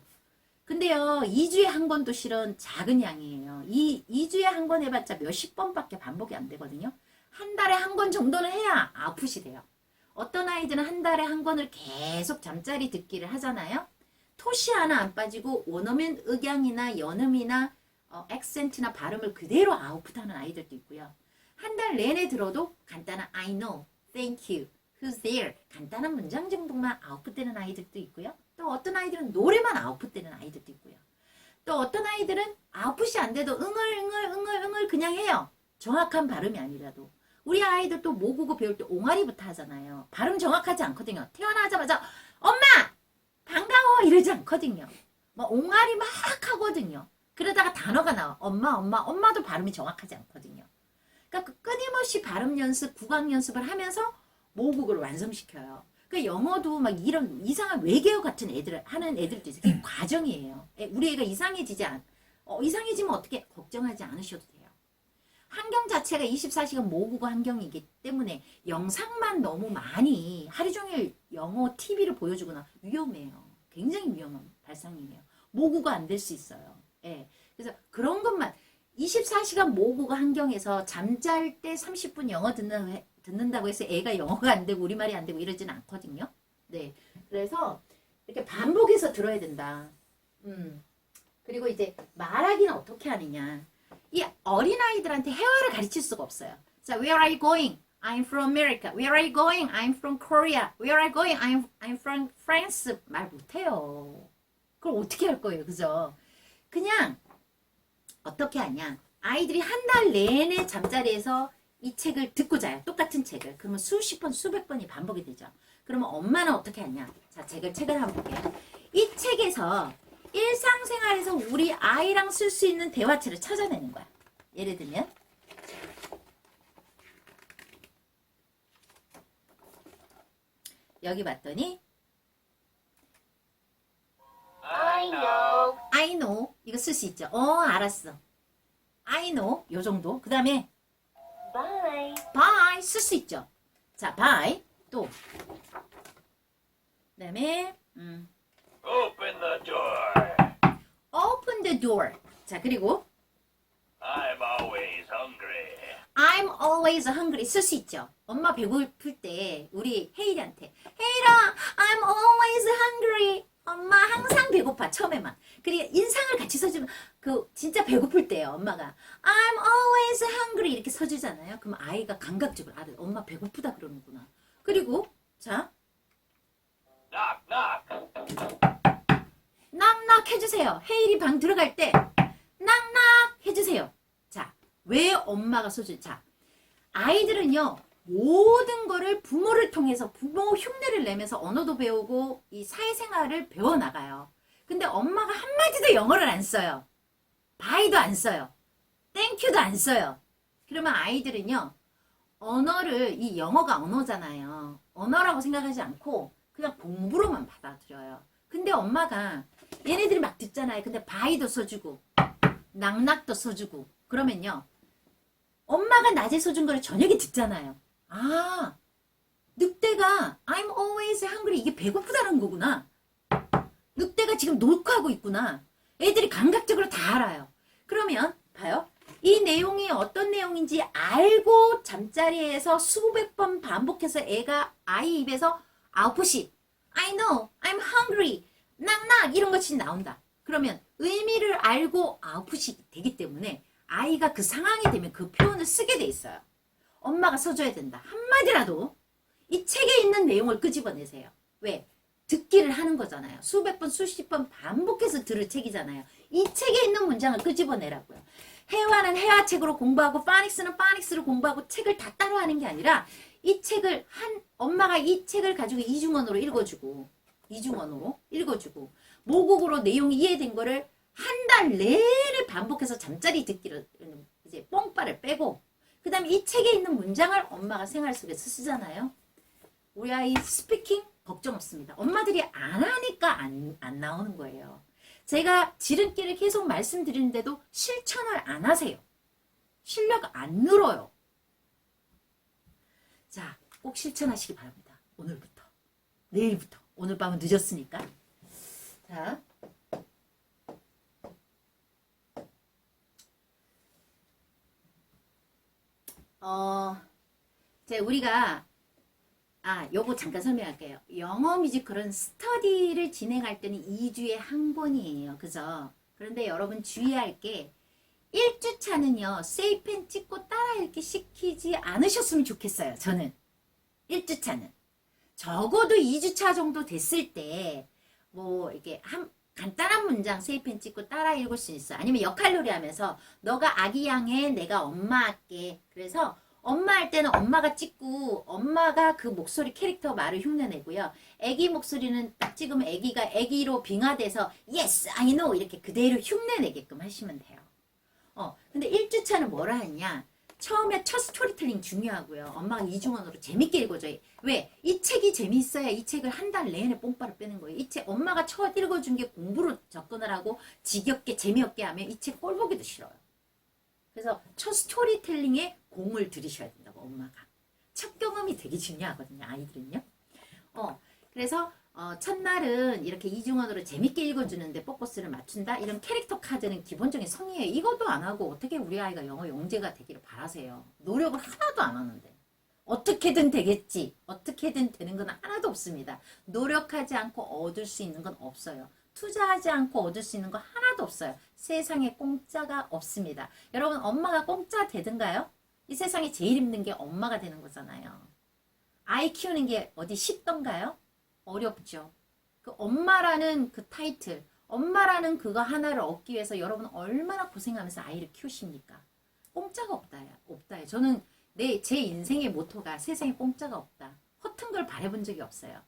근데요, 2주에 한 권도 실은 작은 양이에요. 2주에 한 권 해봤자 몇십 번밖에 반복이 안 되거든요. 한 달에 한 권 정도는 해야 아웃풋이 돼요. 어떤 아이들은 한 달에 한 권을 계속 잠자리 듣기를 하잖아요. 토시 하나 안 빠지고 원어민 억양이나 연음이나 액센트나 발음을 그대로 아웃풋하는 아이들도 있고요. 한 달 내내 들어도 간단한 I know, thank you, who's there 간단한 문장 정도만 아웃풋되는 아이들도 있고요. 또 어떤 아이들은 노래만 아웃풋되는 아이들도 있고요. 또 어떤 아이들은 아웃풋이 안 돼도 응을 그냥 해요. 정확한 발음이 아니라도. 우리 아이들 또 모국어 배울 때 옹알이부터 하잖아요. 발음 정확하지 않거든요. 태어나자마자 엄마! 반가워! 이러지 않거든요. 뭐 옹알이 막 하거든요. 그러다가 단어가 나와. 엄마도 발음이 정확하지 않거든요. 그러니까 끊임없이 발음 연습, 구강 연습을 하면서 모국어를 완성시켜요. 그러니까 영어도 막 이런 이상한 외계어 같은 애들을 하는 애들도 있어요. 그게 과정이에요. 우리 애가 이상해지면 어떻게 걱정하지 않으셔도 돼요. 환경 자체가 24시간 모국어 환경이기 때문에 영상만 너무 많이 하루 종일 영어 TV를 보여주거나 위험해요. 굉장히 위험한 발상이에요. 모국어 안 될 수 있어요. 예. 그래서 그런 것만 24시간 모국어 환경에서 잠잘 때 30분 영어 듣는다고 해서 애가 영어가 안 되고 우리말이 안 되고 이러지는 않거든요. 네. 그래서 이렇게 반복해서 들어야 된다. 그리고 이제 말하기는 어떻게 하느냐. 이 어린아이들한테 회화를 가르칠 수가 없어요. 자, where are you going? I'm from America. Where are you going? I'm from Korea. Where are you going? I'm from France. 말 못해요. 그걸 어떻게 할 거예요, 그죠? 그냥 어떻게 하냐. 아이들이 한 달 내내 잠자리에서 이 책을 듣고 자요. 똑같은 책을. 그러면 수십 번, 수백 번이 반복이 되죠. 그러면 엄마는 어떻게 하냐. 자, 책을 한번 볼게요. 이 책에서 일상생활에서 우리 아이랑 쓸 수 있는 대화체를 찾아내는 거야. 예를 들면 여기 봤더니 I know. I know 이거 쓸 수 있죠. 알았어. I know 요 정도. 그 다음에 Bye. bye 쓸 수 있죠. 자, bye 또 그 다음에 Open the door. open the door. 자, 그리고 I'm always hungry. I'm always hungry 쓸 수 있죠. 엄마 배고플 때 우리 혜일이한테 혜일아 I'm always hungry. 엄마 항상 배고파 처음에만. 그리고 인상을 같이 써주면 진짜 배고플 때요. 엄마가 I'm always hungry 이렇게 써주잖아요. 그럼 아이가 감각적으로 알아. 엄마 배고프다 그러는구나. 그리고 자 Knock, knock. 낙낙 해주세요. 혜일이 방 들어갈 때 낙낙 해주세요. 자, 왜 엄마가 써주? 자, 아이들은요 모든 거를 부모를 통해서 부모 흉내를 내면서 언어도 배우고 이 사회생활을 배워나가요. 근데 엄마가 한마디도 영어를 안 써요. 바이도 안 써요. 땡큐도 안 써요. 그러면 아이들은요 언어를 이 영어가 언어잖아요. 언어라고 생각하지 않고 그냥 공부로만 받아들여요. 근데 엄마가 얘네들이 막 듣잖아요. 근데 바이도 써주고 낙낙도 써주고 그러면요 엄마가 낮에 써준 거를 저녁에 듣잖아요. 아, 늑대가 I'm always hungry 이게 배고프다는 거구나. 늑대가 지금 녹화하고 있구나. 애들이 감각적으로 다 알아요. 그러면 봐요. 이 이 내용이 어떤 내용인지 알고 잠자리에서 수백 번 반복해서 아이 입에서 아웃풋이 I know, I'm hungry, 낙낙 이런 것이 나온다. 그러면 의미를 알고 아웃풋이 되기 때문에 아이가 그 상황이 되면 그 표현을 쓰게 돼 있어요. 엄마가 써줘야 된다. 한마디라도 이 책에 있는 내용을 끄집어내세요. 왜? 듣기를 하는 거잖아요. 수백 번, 수십 번 반복해서 들을 책이잖아요. 이 책에 있는 문장을 끄집어내라고요. 해와는 해와책으로 공부하고 파닉스는 파닉스로 공부하고 책을 다 따로 하는 게 아니라 이 책을 엄마가 이 책을 가지고 이중언어로 읽어주고 모국어로 내용이 이해된 거를 한 달 내내 반복해서 잠자리 듣기를 이제 뽕빠를 빼고 그 다음에 이 책에 있는 문장을 엄마가 생활 속에서 쓰잖아요. 우리 아이 스피킹 걱정 없습니다. 엄마들이 안 하니까 안 나오는 거예요. 제가 지름길을 계속 말씀드리는데도 실천을 안 하세요. 실력 안 늘어요. 자, 꼭 실천하시기 바랍니다. 오늘부터. 내일부터. 오늘 밤은 늦었으니까. 자. 우리가 요거 잠깐 설명할게요. 영어 뮤지컬은 스터디를 진행할 때는 2주에 한 번이에요. 그죠? 그런데 여러분 주의할 게 1주차는요. 세이펜 찍고 따라 읽기 시키지 않으셨으면 좋겠어요. 저는 1주차는 적어도 2주차 정도 됐을 때 뭐 이렇게 간단한 문장 세이펜 찍고 따라 읽을 수 있어. 아니면 역할놀이 하면서 너가 아기 양해 내가 엄마 할게. 그래서 엄마 할 때는 엄마가 찍고 엄마가 그 목소리 캐릭터 말을 흉내내고요. 애기 목소리는 딱 찍으면 애기가 애기로 빙하돼서 Yes, I know 이렇게 그대로 흉내내게끔 하시면 돼요. 근데 1주차는 뭐라 하냐? 처음에 첫 스토리텔링 중요하고요. 엄마가 이중언어로 재밌게 읽어줘요. 왜? 이 책이 재밌어야 이 책을 한 달 내내 뽕빠를 빼는 거예요. 이 책 엄마가 첫 읽어준 게 공부로 접근을 하고 지겹게 재미없게 하면 이 책 꼴 보기도 싫어요. 그래서 첫 스토리텔링에 공을 들이셔야 된다고 엄마가. 첫 경험이 되게 중요하거든요. 아이들은요. 그래서 첫날은 이렇게 이중언어로 재밌게 읽어주는데 포커스를 맞춘다. 이런 캐릭터 카드는 기본적인 성의예요. 이것도 안 하고 어떻게 우리 아이가 영어 영재가 되기를 바라세요. 노력을 하나도 안 하는데. 어떻게든 되겠지. 어떻게든 되는 건 하나도 없습니다. 노력하지 않고 얻을 수 있는 건 없어요. 투자하지 않고 얻을 수 있는 거 하나도 없어요. 세상에 공짜가 없습니다. 여러분 엄마가 공짜 되든가요? 이 세상에 제일 힘든 게 엄마가 되는 거잖아요. 아이 키우는 게 어디 쉽던가요? 어렵죠. 그 엄마라는 그 타이틀, 엄마라는 그거 하나를 얻기 위해서 여러분 얼마나 고생하면서 아이를 키우십니까? 공짜가 없다요. 저는 제 인생의 모토가 세상에 공짜가 없다. 허튼 걸 바라본 적이 없어요.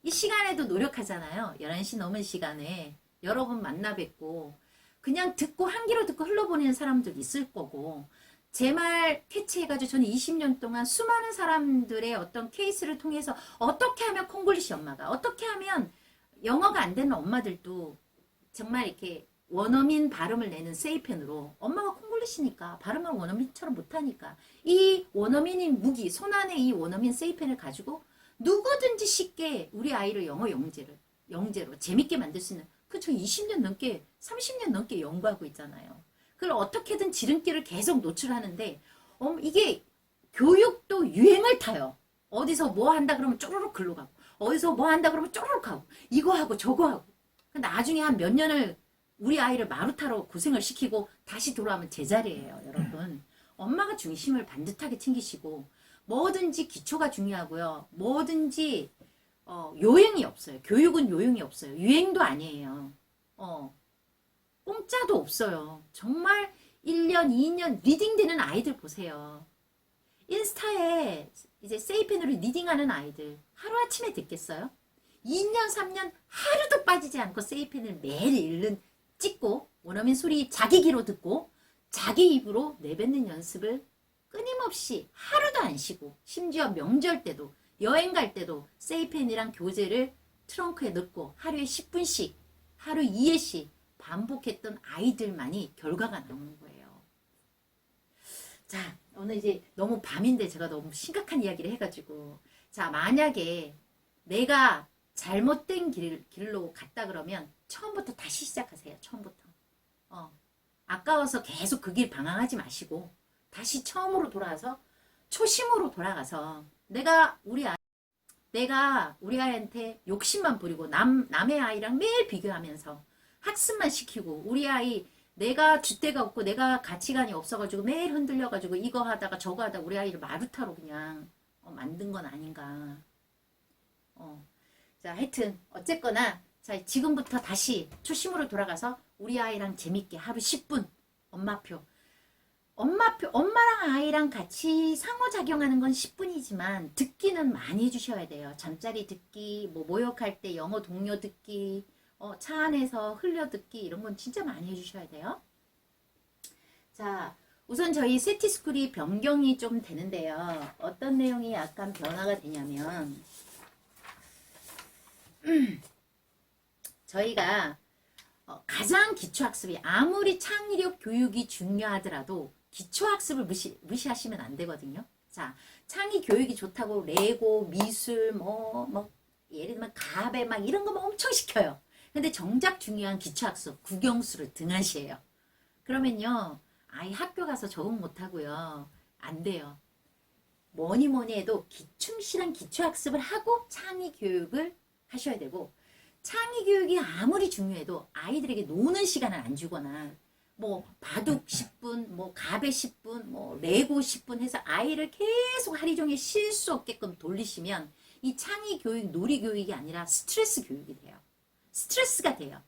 이 시간에도 노력하잖아요. 11시 넘은 시간에 여러분 만나 뵙고 그냥 듣고 한 귀로 듣고 흘러보내는 사람들 있을 거고 제 말 캐치해가지고 저는 20년 동안 수많은 사람들의 어떤 케이스를 통해서 어떻게 하면 콩글리시 엄마가 어떻게 하면 영어가 안 되는 엄마들도 정말 이렇게 원어민 발음을 내는 세이펜으로 엄마가 콩글리시니까 발음을 원어민처럼 못하니까 이 원어민인 무기 손안에 이 원어민 세이펜을 가지고 누구든지 쉽게 우리 아이를 영어 영재로 재밌게 만들 수 있는 그저 20년 넘게 30년 넘게 연구하고 있잖아요. 그걸 어떻게든 지름길을 계속 노출하는데 이게 교육도 유행을 타요. 어디서 뭐 한다 그러면 쪼르륵 글로 가고 어디서 뭐 한다 그러면 쪼르륵 하고 이거 하고 저거 하고 나중에 한 몇 년을 우리 아이를 마루타로 고생을 시키고 다시 돌아오면 제자리예요. 여러분 엄마가 중심을 반듯하게 챙기시고 뭐든지 기초가 중요하고요. 뭐든지 요행이 없어요. 교육은 요행이 없어요. 유행도 아니에요. 공짜도 없어요. 정말 1년, 2년 리딩되는 아이들 보세요. 인스타에 이제 세이펜으로 리딩하는 아이들 하루아침에 듣겠어요? 2년, 3년 하루도 빠지지 않고 세이펜을 매일 찍고 원어민 소리 자기 귀로 듣고 자기 입으로 내뱉는 연습을 끊임없이 하루도 안 쉬고 심지어 명절 때도 여행 갈 때도 세이펜이랑 교재를 트렁크에 넣고 하루에 10분씩 하루 2회씩 반복했던 아이들만이 결과가 나오는 거예요. 자, 오늘 이제 너무 밤인데 제가 너무 심각한 이야기를 해가지고 자, 만약에 내가 잘못된 길로 갔다 그러면 처음부터 다시 시작하세요. 처음부터. 아까워서 계속 그 길 방황하지 마시고 다시 처음으로 돌아와서 초심으로 돌아가서 내가 우리 아이한테 욕심만 부리고 남의 아이랑 매일 비교하면서 학습만 시키고 우리 아이 내가 줏대가 없고 내가 가치관이 없어가지고 매일 흔들려가지고 이거 하다가 저거 하다가 우리 아이를 마루타로 그냥 만든 건 아닌가. 자, 하여튼 어쨌거나 자, 지금부터 다시 초심으로 돌아가서 우리 아이랑 재밌게 하루 10분 엄마랑 아이랑 같이 상호작용하는 건 10분이지만 듣기는 많이 해주셔야 돼요. 잠자리 듣기, 뭐 모욕할 때 영어 동요 듣기, 차 안에서 흘려 듣기 이런 건 진짜 많이 해주셔야 돼요. 자, 우선 저희 세티스쿨이 변경이 좀 되는데요. 어떤 내용이 약간 변화가 되냐면 저희가 가장 기초학습이 아무리 창의력 교육이 중요하더라도 기초학습을 무시하시면 안 되거든요. 자, 창의 교육이 좋다고 레고, 미술, 예를 들면 가베 막 이런 거 엄청 시켜요. 근데 정작 중요한 기초학습, 국영수를 등한시해요. 그러면요, 아이 학교 가서 적응 못하고요. 안 돼요. 뭐니 해도 충실한 기초학습을 하고 창의 교육을 하셔야 되고 창의 교육이 아무리 중요해도 아이들에게 노는 시간을 안 주거나 뭐 바둑 10분, 뭐 가베 10분, 뭐 레고 10분 해서 아이를 계속 하루 종일 쉴 수 없게끔 돌리시면 이 창의 교육, 놀이 교육이 아니라 스트레스 교육이 돼요. 스트레스가 돼요.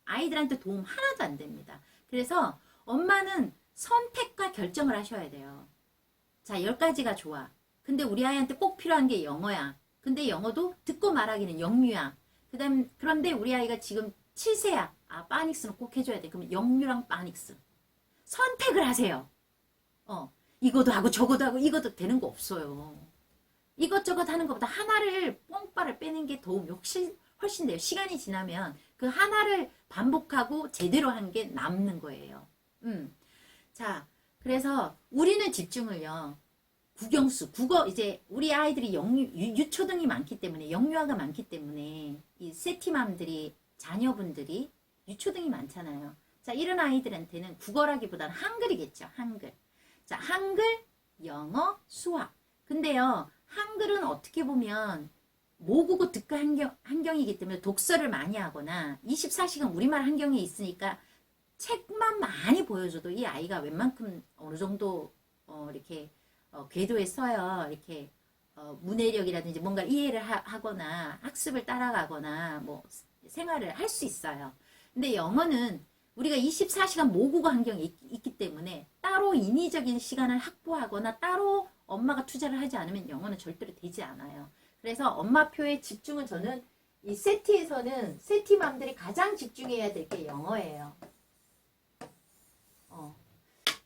아이들한테 도움 하나도 안 됩니다. 그래서 엄마는 선택과 결정을 하셔야 돼요. 자, 10가지가 좋아. 근데 우리 아이한테 꼭 필요한 게 영어야. 근데 영어도 듣고 말하기는 영유야. 그런데 우리 아이가 지금 7세야. 아, 파닉스는 꼭 해줘야 돼. 그러면 영유랑 파닉스. 선택을 하세요. 이것도 하고 저것도 하고 이것도 되는 거 없어요. 이것저것 하는 것보다 하나를 뽕빠를 빼는 게 도움이 훨씬 돼요. 시간이 지나면 그 하나를 반복하고 제대로 한 게 남는 거예요. 자, 그래서 우리는 집중을요. 국영수, 국어, 이제 우리 아이들이 유초등이 많기 때문에, 영유아가 많기 때문에, 이 세티맘들이, 자녀분들이 유초등이 많잖아요. 자, 이런 아이들한테는 국어라기보다는 한글이겠죠, 한글. 자, 한글, 영어, 수학. 근데요, 한글은 어떻게 보면 모국어 듣가 환경이기 때문에 독서를 많이 하거나 24시간 우리말 환경에 있으니까 책만 많이 보여줘도 이 아이가 웬만큼 어느 정도 이렇게 궤도에 서요. 이렇게 문해력이라든지 뭔가 이해를 하거나 학습을 따라가거나 뭐 생활을 할 수 있어요. 근데 영어는 우리가 24시간 모국어 환경이 있기 때문에 따로 인위적인 시간을 확보하거나 따로 엄마가 투자를 하지 않으면 영어는 절대로 되지 않아요. 그래서 엄마표의 집중은 저는 이 세티에서는 세티맘들이 가장 집중해야 될 게 영어예요.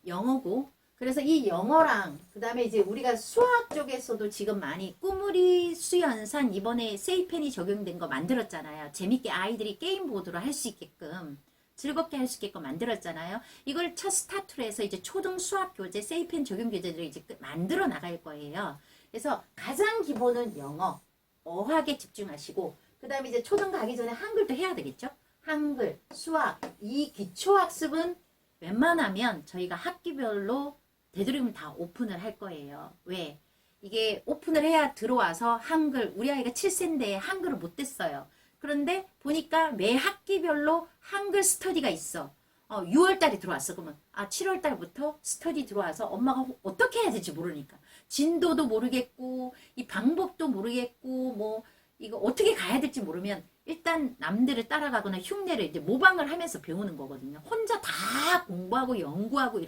영어고 그래서 이 영어랑 그 다음에 이제 우리가 수학 쪽에서도 지금 많이 꾸물이 수연산 이번에 세이펜이 적용된 거 만들었잖아요. 재밌게 아이들이 게임 보드로 할 수 있게끔 즐겁게 할 수 있게끔 만들었잖아요. 이걸 첫 스타트로 해서 이제 초등 수학 교재 세이펜 적용 교재들을 이제 만들어 나갈 거예요. 그래서 가장 기본은 영어, 어학에 집중하시고 그 다음에 이제 초등 가기 전에 한글도 해야 되겠죠. 한글, 수학, 이 기초학습은 웬만하면 저희가 학기별로 되도록이면 다 오픈을 할 거예요. 왜? 이게 오픈을 해야 들어와서 한글, 우리 아이가 7세인데 한글을 못 뗐어요. 그런데 보니까 매 학기별로 한글 스터디가 있어. 6월달에 들어왔어. 그러면 7월달부터 스터디 들어와서 엄마가 어떻게 해야 될지 모르니까 진도도 모르겠고 이 방법도 모르겠고 뭐 이거 어떻게 가야 될지 모르면 일단 남들을 따라가거나 흉내를 이제 모방을 하면서 배우는 거거든요. 혼자 다 공부하고 연구하고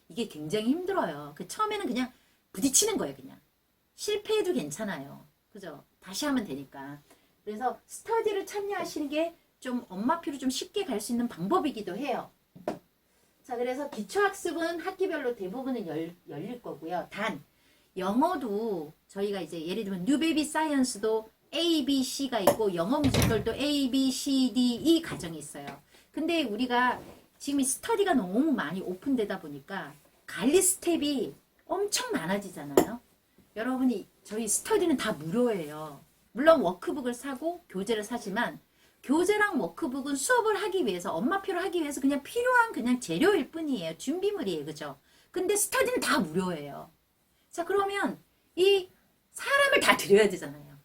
이게 굉장히 힘들어요. 처음에는 그냥 부딪히는 거예요. 그냥 실패해도 괜찮아요. 그죠? 다시 하면 되니까. 그래서 스터디를 참여하시는 게 좀 엄마표로 좀 쉽게 갈 수 있는 방법이기도 해요. 자, 그래서 기초학습은 학기별로 대부분은 열릴 거고요. 단 영어도 저희가 이제 예를 들면 뉴베이비 사이언스도 A, B, C가 있고 영어 뮤지컬도 A, B, C, D, E 과정이 있어요. 근데 우리가 지금 이 스터디가 너무 많이 오픈되다 보니까 관리 스텝이 엄청 많아지잖아요. 여러분이 저희 스터디는 다 무료예요. 물론 워크북을 사고 교재를 사지만 교재랑 워크북은 수업을 하기 위해서, 엄마표를 하기 위해서 그냥 필요한 그냥 재료일 뿐이에요. 준비물이에요. 그죠? 근데 스터디는 다 무료예요. 자, 그러면 이 사람을 다 들여야 되잖아요.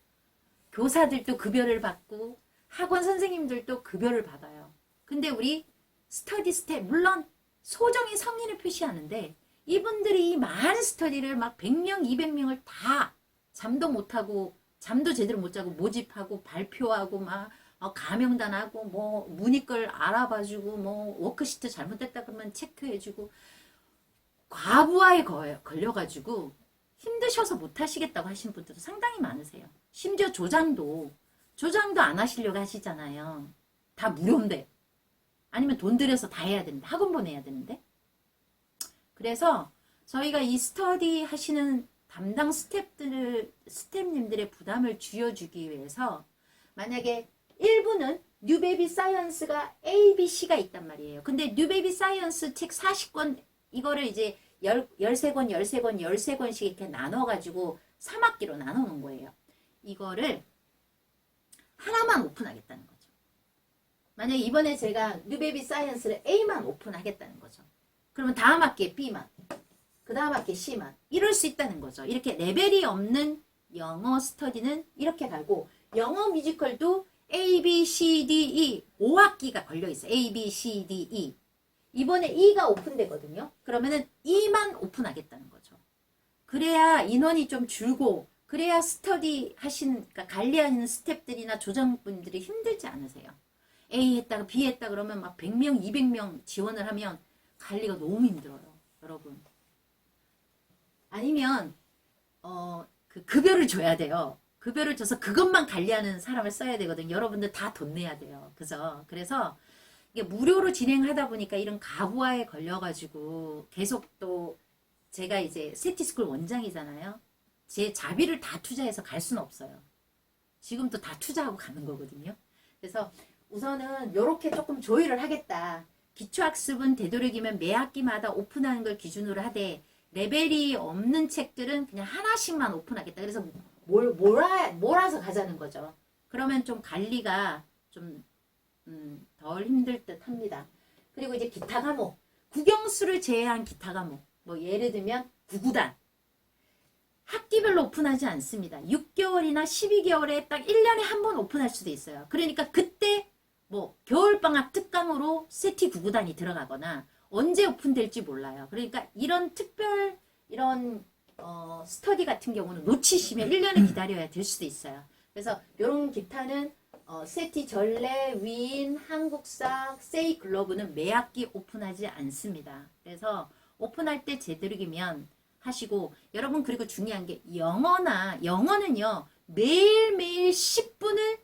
교사들도 급여를 받고 학원 선생님들도 급여를 받아요. 근데 우리 스터디 스텝, 물론 소정의 성의를 표시하는데 이분들이 이 많은 스터디를 막 100명, 200명을 다 잠도 못하고 잠도 제대로 못 자고 모집하고 발표하고 막 가명단하고 뭐 문의글 알아봐주고 뭐 워크시트 잘못됐다 그러면 체크해주고 과부하에 걸려가지고 힘드셔서 못하시겠다고 하시는 분들도 상당히 많으세요. 심지어 조장도 안 하시려고 하시잖아요. 다 무료인데. 아니면 돈 들여서 다 해야 되는데. 학원 보내야 되는데. 그래서 저희가 이 스터디 하시는 담당 스텝님들의 부담을 줄여주기 위해서 만약에 1부는 뉴베이비 사이언스가 A, B, C가 있단 말이에요. 근데 뉴베이비 사이언스 책 40권 이거를 이제 13권씩 이렇게 나눠가지고 3학기로 나눠놓은 거예요. 이거를 하나만 오픈하겠다는 거죠. 만약에 이번에 제가 뉴베이비 사이언스를 A만 오픈하겠다는 거죠. 그러면 다음 학기에 B만, 그 다음 학기에 C만 이럴 수 있다는 거죠. 이렇게 레벨이 없는 영어 스터디는 이렇게 가고 영어 뮤지컬도 A, B, C, D, E 5학기가 걸려있어요. A, B, C, D, E 이번에 E가 오픈되거든요. 그러면은 E만 오픈하겠다는 거죠. 그래야 인원이 좀 줄고 그래야 스터디 그러니까 관리하는 스태프들이나 조정분들이 힘들지 않으세요. A 했다가 B 했다 그러면 막 100명, 200명 지원을 하면 관리가 너무 힘들어요. 여러분. 아니면 그 급여를 줘야 돼요. 급여를 줘서 그것만 관리하는 사람을 써야 되거든요. 여러분들 다 돈 내야 돼요. 그죠? 그래서 이게 무료로 진행하다 보니까 이런 가부화에 걸려가지고 계속 또 제가 이제 세티스쿨 원장이잖아요. 제 자비를 다 투자해서 갈 수는 없어요. 지금도 다 투자하고 가는 거거든요. 그래서 우선은 이렇게 조금 조율을 하겠다. 기초학습은 되도록이면 매 학기마다 오픈하는 걸 기준으로 하되 레벨이 없는 책들은 그냥 하나씩만 오픈하겠다. 그래서 몰아서 가자는 거죠. 그러면 좀 관리가 좀 덜 힘들 듯 합니다. 그리고 이제 기타 과목, 국영수를 제외한 기타 과목, 뭐 예를 들면 구구단, 학기별로 오픈하지 않습니다. 6개월이나 12개월에 딱 1년에 한 번 오픈할 수도 있어요. 그러니까 그때 뭐 겨울방학 특강으로 세티 구구단이 들어가거나 언제 오픈될지 몰라요. 그러니까 이런 특별 이런 스터디 같은 경우는 놓치시면 1년을 기다려야 될 수도 있어요. 그래서 이런 기타는 세티 전래, 위인, 한국사, 세이 글로브는 매 학기 오픈하지 않습니다. 그래서 오픈할 때 제대로이면 하시고 여러분 그리고 중요한 게 영어는요 매일매일 10분을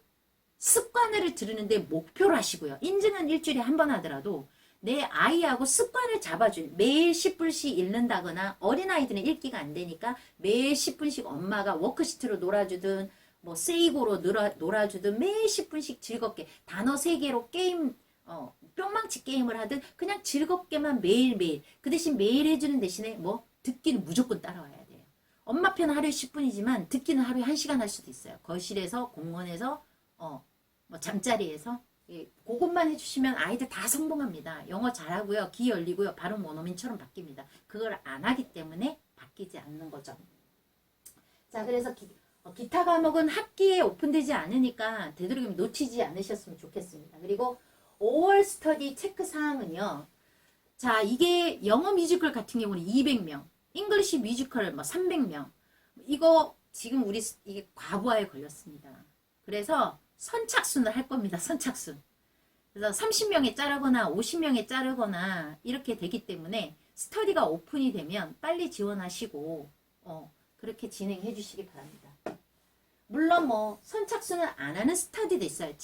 습관을 들으는데 목표로 하시고요. 인증은 일주일에 한 번 하더라도 내 아이하고 습관을 잡아준 매일 10분씩 읽는다거나 어린아이들은 읽기가 안 되니까 매일 10분씩 엄마가 워크시트로 놀아주든 뭐 세이고로 놀아주든 매일 10분씩 즐겁게 단어 3개로 게임 뿅망치 게임을 하든 그냥 즐겁게만 매일매일 그 대신 매일 해주는 대신에 뭐 듣기는 무조건 따라와야 돼요. 엄마편은 하루에 10분이지만 듣기는 하루에 1시간 할 수도 있어요. 거실에서 공원에서 뭐 잠자리에서 그것만 해주시면 아이들 다 성공합니다. 영어 잘하고요. 귀 열리고요. 발음 원어민처럼 바뀝니다. 그걸 안 하기 때문에 바뀌지 않는 거죠. 자, 그래서 기타 과목은 학기에 오픈되지 않으니까 되도록이면 놓치지 않으셨으면 좋겠습니다. 그리고 5월 스터디 체크사항은요. 자, 이게 영어 뮤지컬 같은 경우는 200명, 잉글리시 뮤지컬 뭐 300명. 이거 지금 이게 과부하에 걸렸습니다. 그래서 선착순을 할 겁니다. 선착순. 그래서 30명에 자르거나 50명에 자르거나 이렇게 되기 때문에 스터디가 오픈이 되면 빨리 지원하시고 그렇게 진행해 주시기 바랍니다. 물론 뭐 선착순을 안 하는 스터디도 있어요.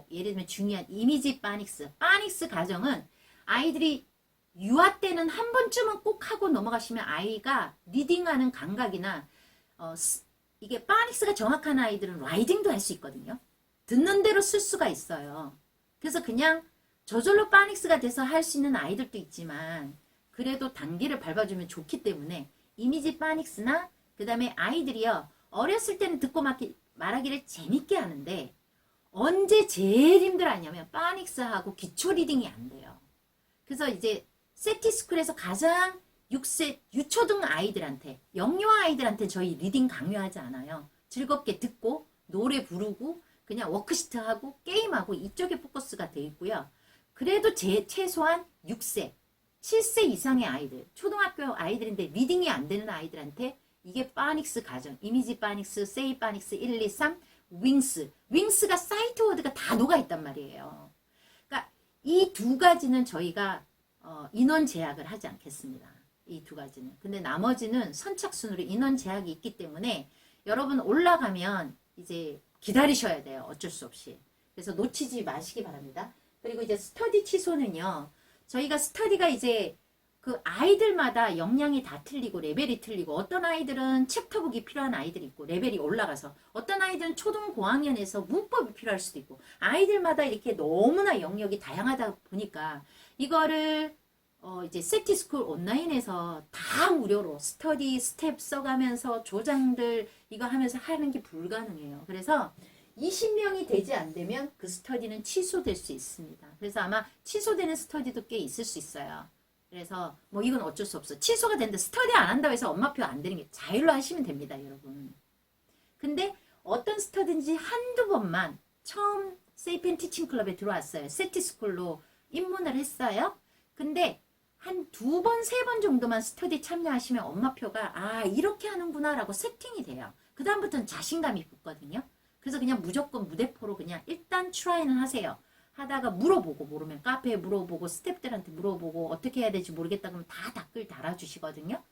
예를 들면 중요한 이미지 파닉스 과정은 아이들이 유아 때는 한 번쯤은 꼭 하고 넘어가시면 아이가 리딩하는 감각이나 이게 파닉스가 정확한 아이들은 라이딩도 할 수 있거든요. 듣는 대로 쓸 수가 있어요. 그래서 그냥 저절로 파닉스가 돼서 할 수 있는 아이들도 있지만 그래도 단계를 밟아주면 좋기 때문에 이미지 파닉스나 그 다음에 아이들이요. 어렸을 때는 듣고 말하기를 재밌게 하는데 언제 제일 힘들어하냐면 파닉스하고 기초 리딩이 안 돼요. 그래서 이제 세티스쿨에서 가장 6세 유초등 아이들한테 영유아 아이들한테 저희 리딩 강요하지 않아요. 즐겁게 듣고 노래 부르고 그냥 워크시트 하고 게임하고 이쪽에 포커스가 돼 있고요. 그래도 최소한 6세 7세 이상의 아이들 초등학교 아이들인데 리딩이 안 되는 아이들한테 이게 파닉스 가정 이미지 파닉스 세이 파닉스 1, 2, 3 윙스가 사이트 워드가 다 녹아있단 말이에요. 그러니까 이 두 가지는 저희가 인원 제약을 하지 않겠습니다. 이 두 가지는. 근데 나머지는 선착순으로 인원 제약이 있기 때문에 여러분 올라가면 이제 기다리셔야 돼요. 어쩔 수 없이. 그래서 놓치지 마시기 바랍니다. 그리고 이제 스터디 취소는요. 저희가 스터디가 이제 그 아이들마다 역량이 다 틀리고 레벨이 틀리고 어떤 아이들은 챕터북이 필요한 아이들이 있고 레벨이 올라가서 어떤 아이들은 초등 고학년에서 문법이 필요할 수도 있고 아이들마다 이렇게 너무나 영역이 다양하다 보니까 이거를 이제 세티스쿨 온라인에서 다 무료로 스터디 스텝 써가면서 조장들 이거 하면서 하는 게 불가능해요. 그래서 20명이 되지 않으면 그 스터디는 취소될 수 있습니다. 그래서 아마 취소되는 스터디도 꽤 있을 수 있어요. 그래서 뭐 이건 어쩔 수 없어. 취소가 되는데 스터디 안 한다고 해서 엄마표 안 되는 게 자율로 하시면 됩니다, 여러분. 근데 어떤 스터디인지 한두 번만 처음 세이펜 티칭 클럽에 들어왔어요. 세티스쿨로 입문을 했어요. 근데 한 두 번, 세 번 정도만 스터디 참여하시면 엄마표가 아 이렇게 하는구나 라고 세팅이 돼요. 그 다음부터는 자신감이 붙거든요. 그래서 그냥 무조건 무대포로 그냥 일단 트라이는 하세요. 하다가 물어보고 모르면 카페에 물어보고 스태프들한테 물어보고 어떻게 해야 될지 모르겠다 그러면 다 댓글 달아주시거든요.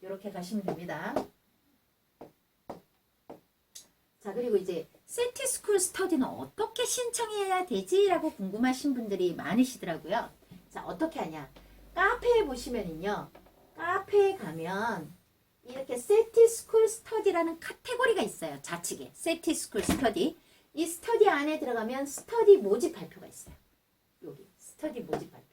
이렇게 가시면 됩니다. 자 그리고 이제 세티스쿨 스터디는 어떻게 신청해야 되지? 라고 궁금하신 분들이 많으시더라고요. 자 어떻게 하냐. 카페에 보시면은요. 카페에 가면 이렇게 세티스쿨 스터디라는 카테고리가 있어요. 좌측에 세티스쿨 스터디. 이 스터디 안에 들어가면 스터디 모집 발표가 있어요. 여기 스터디 모집 발표.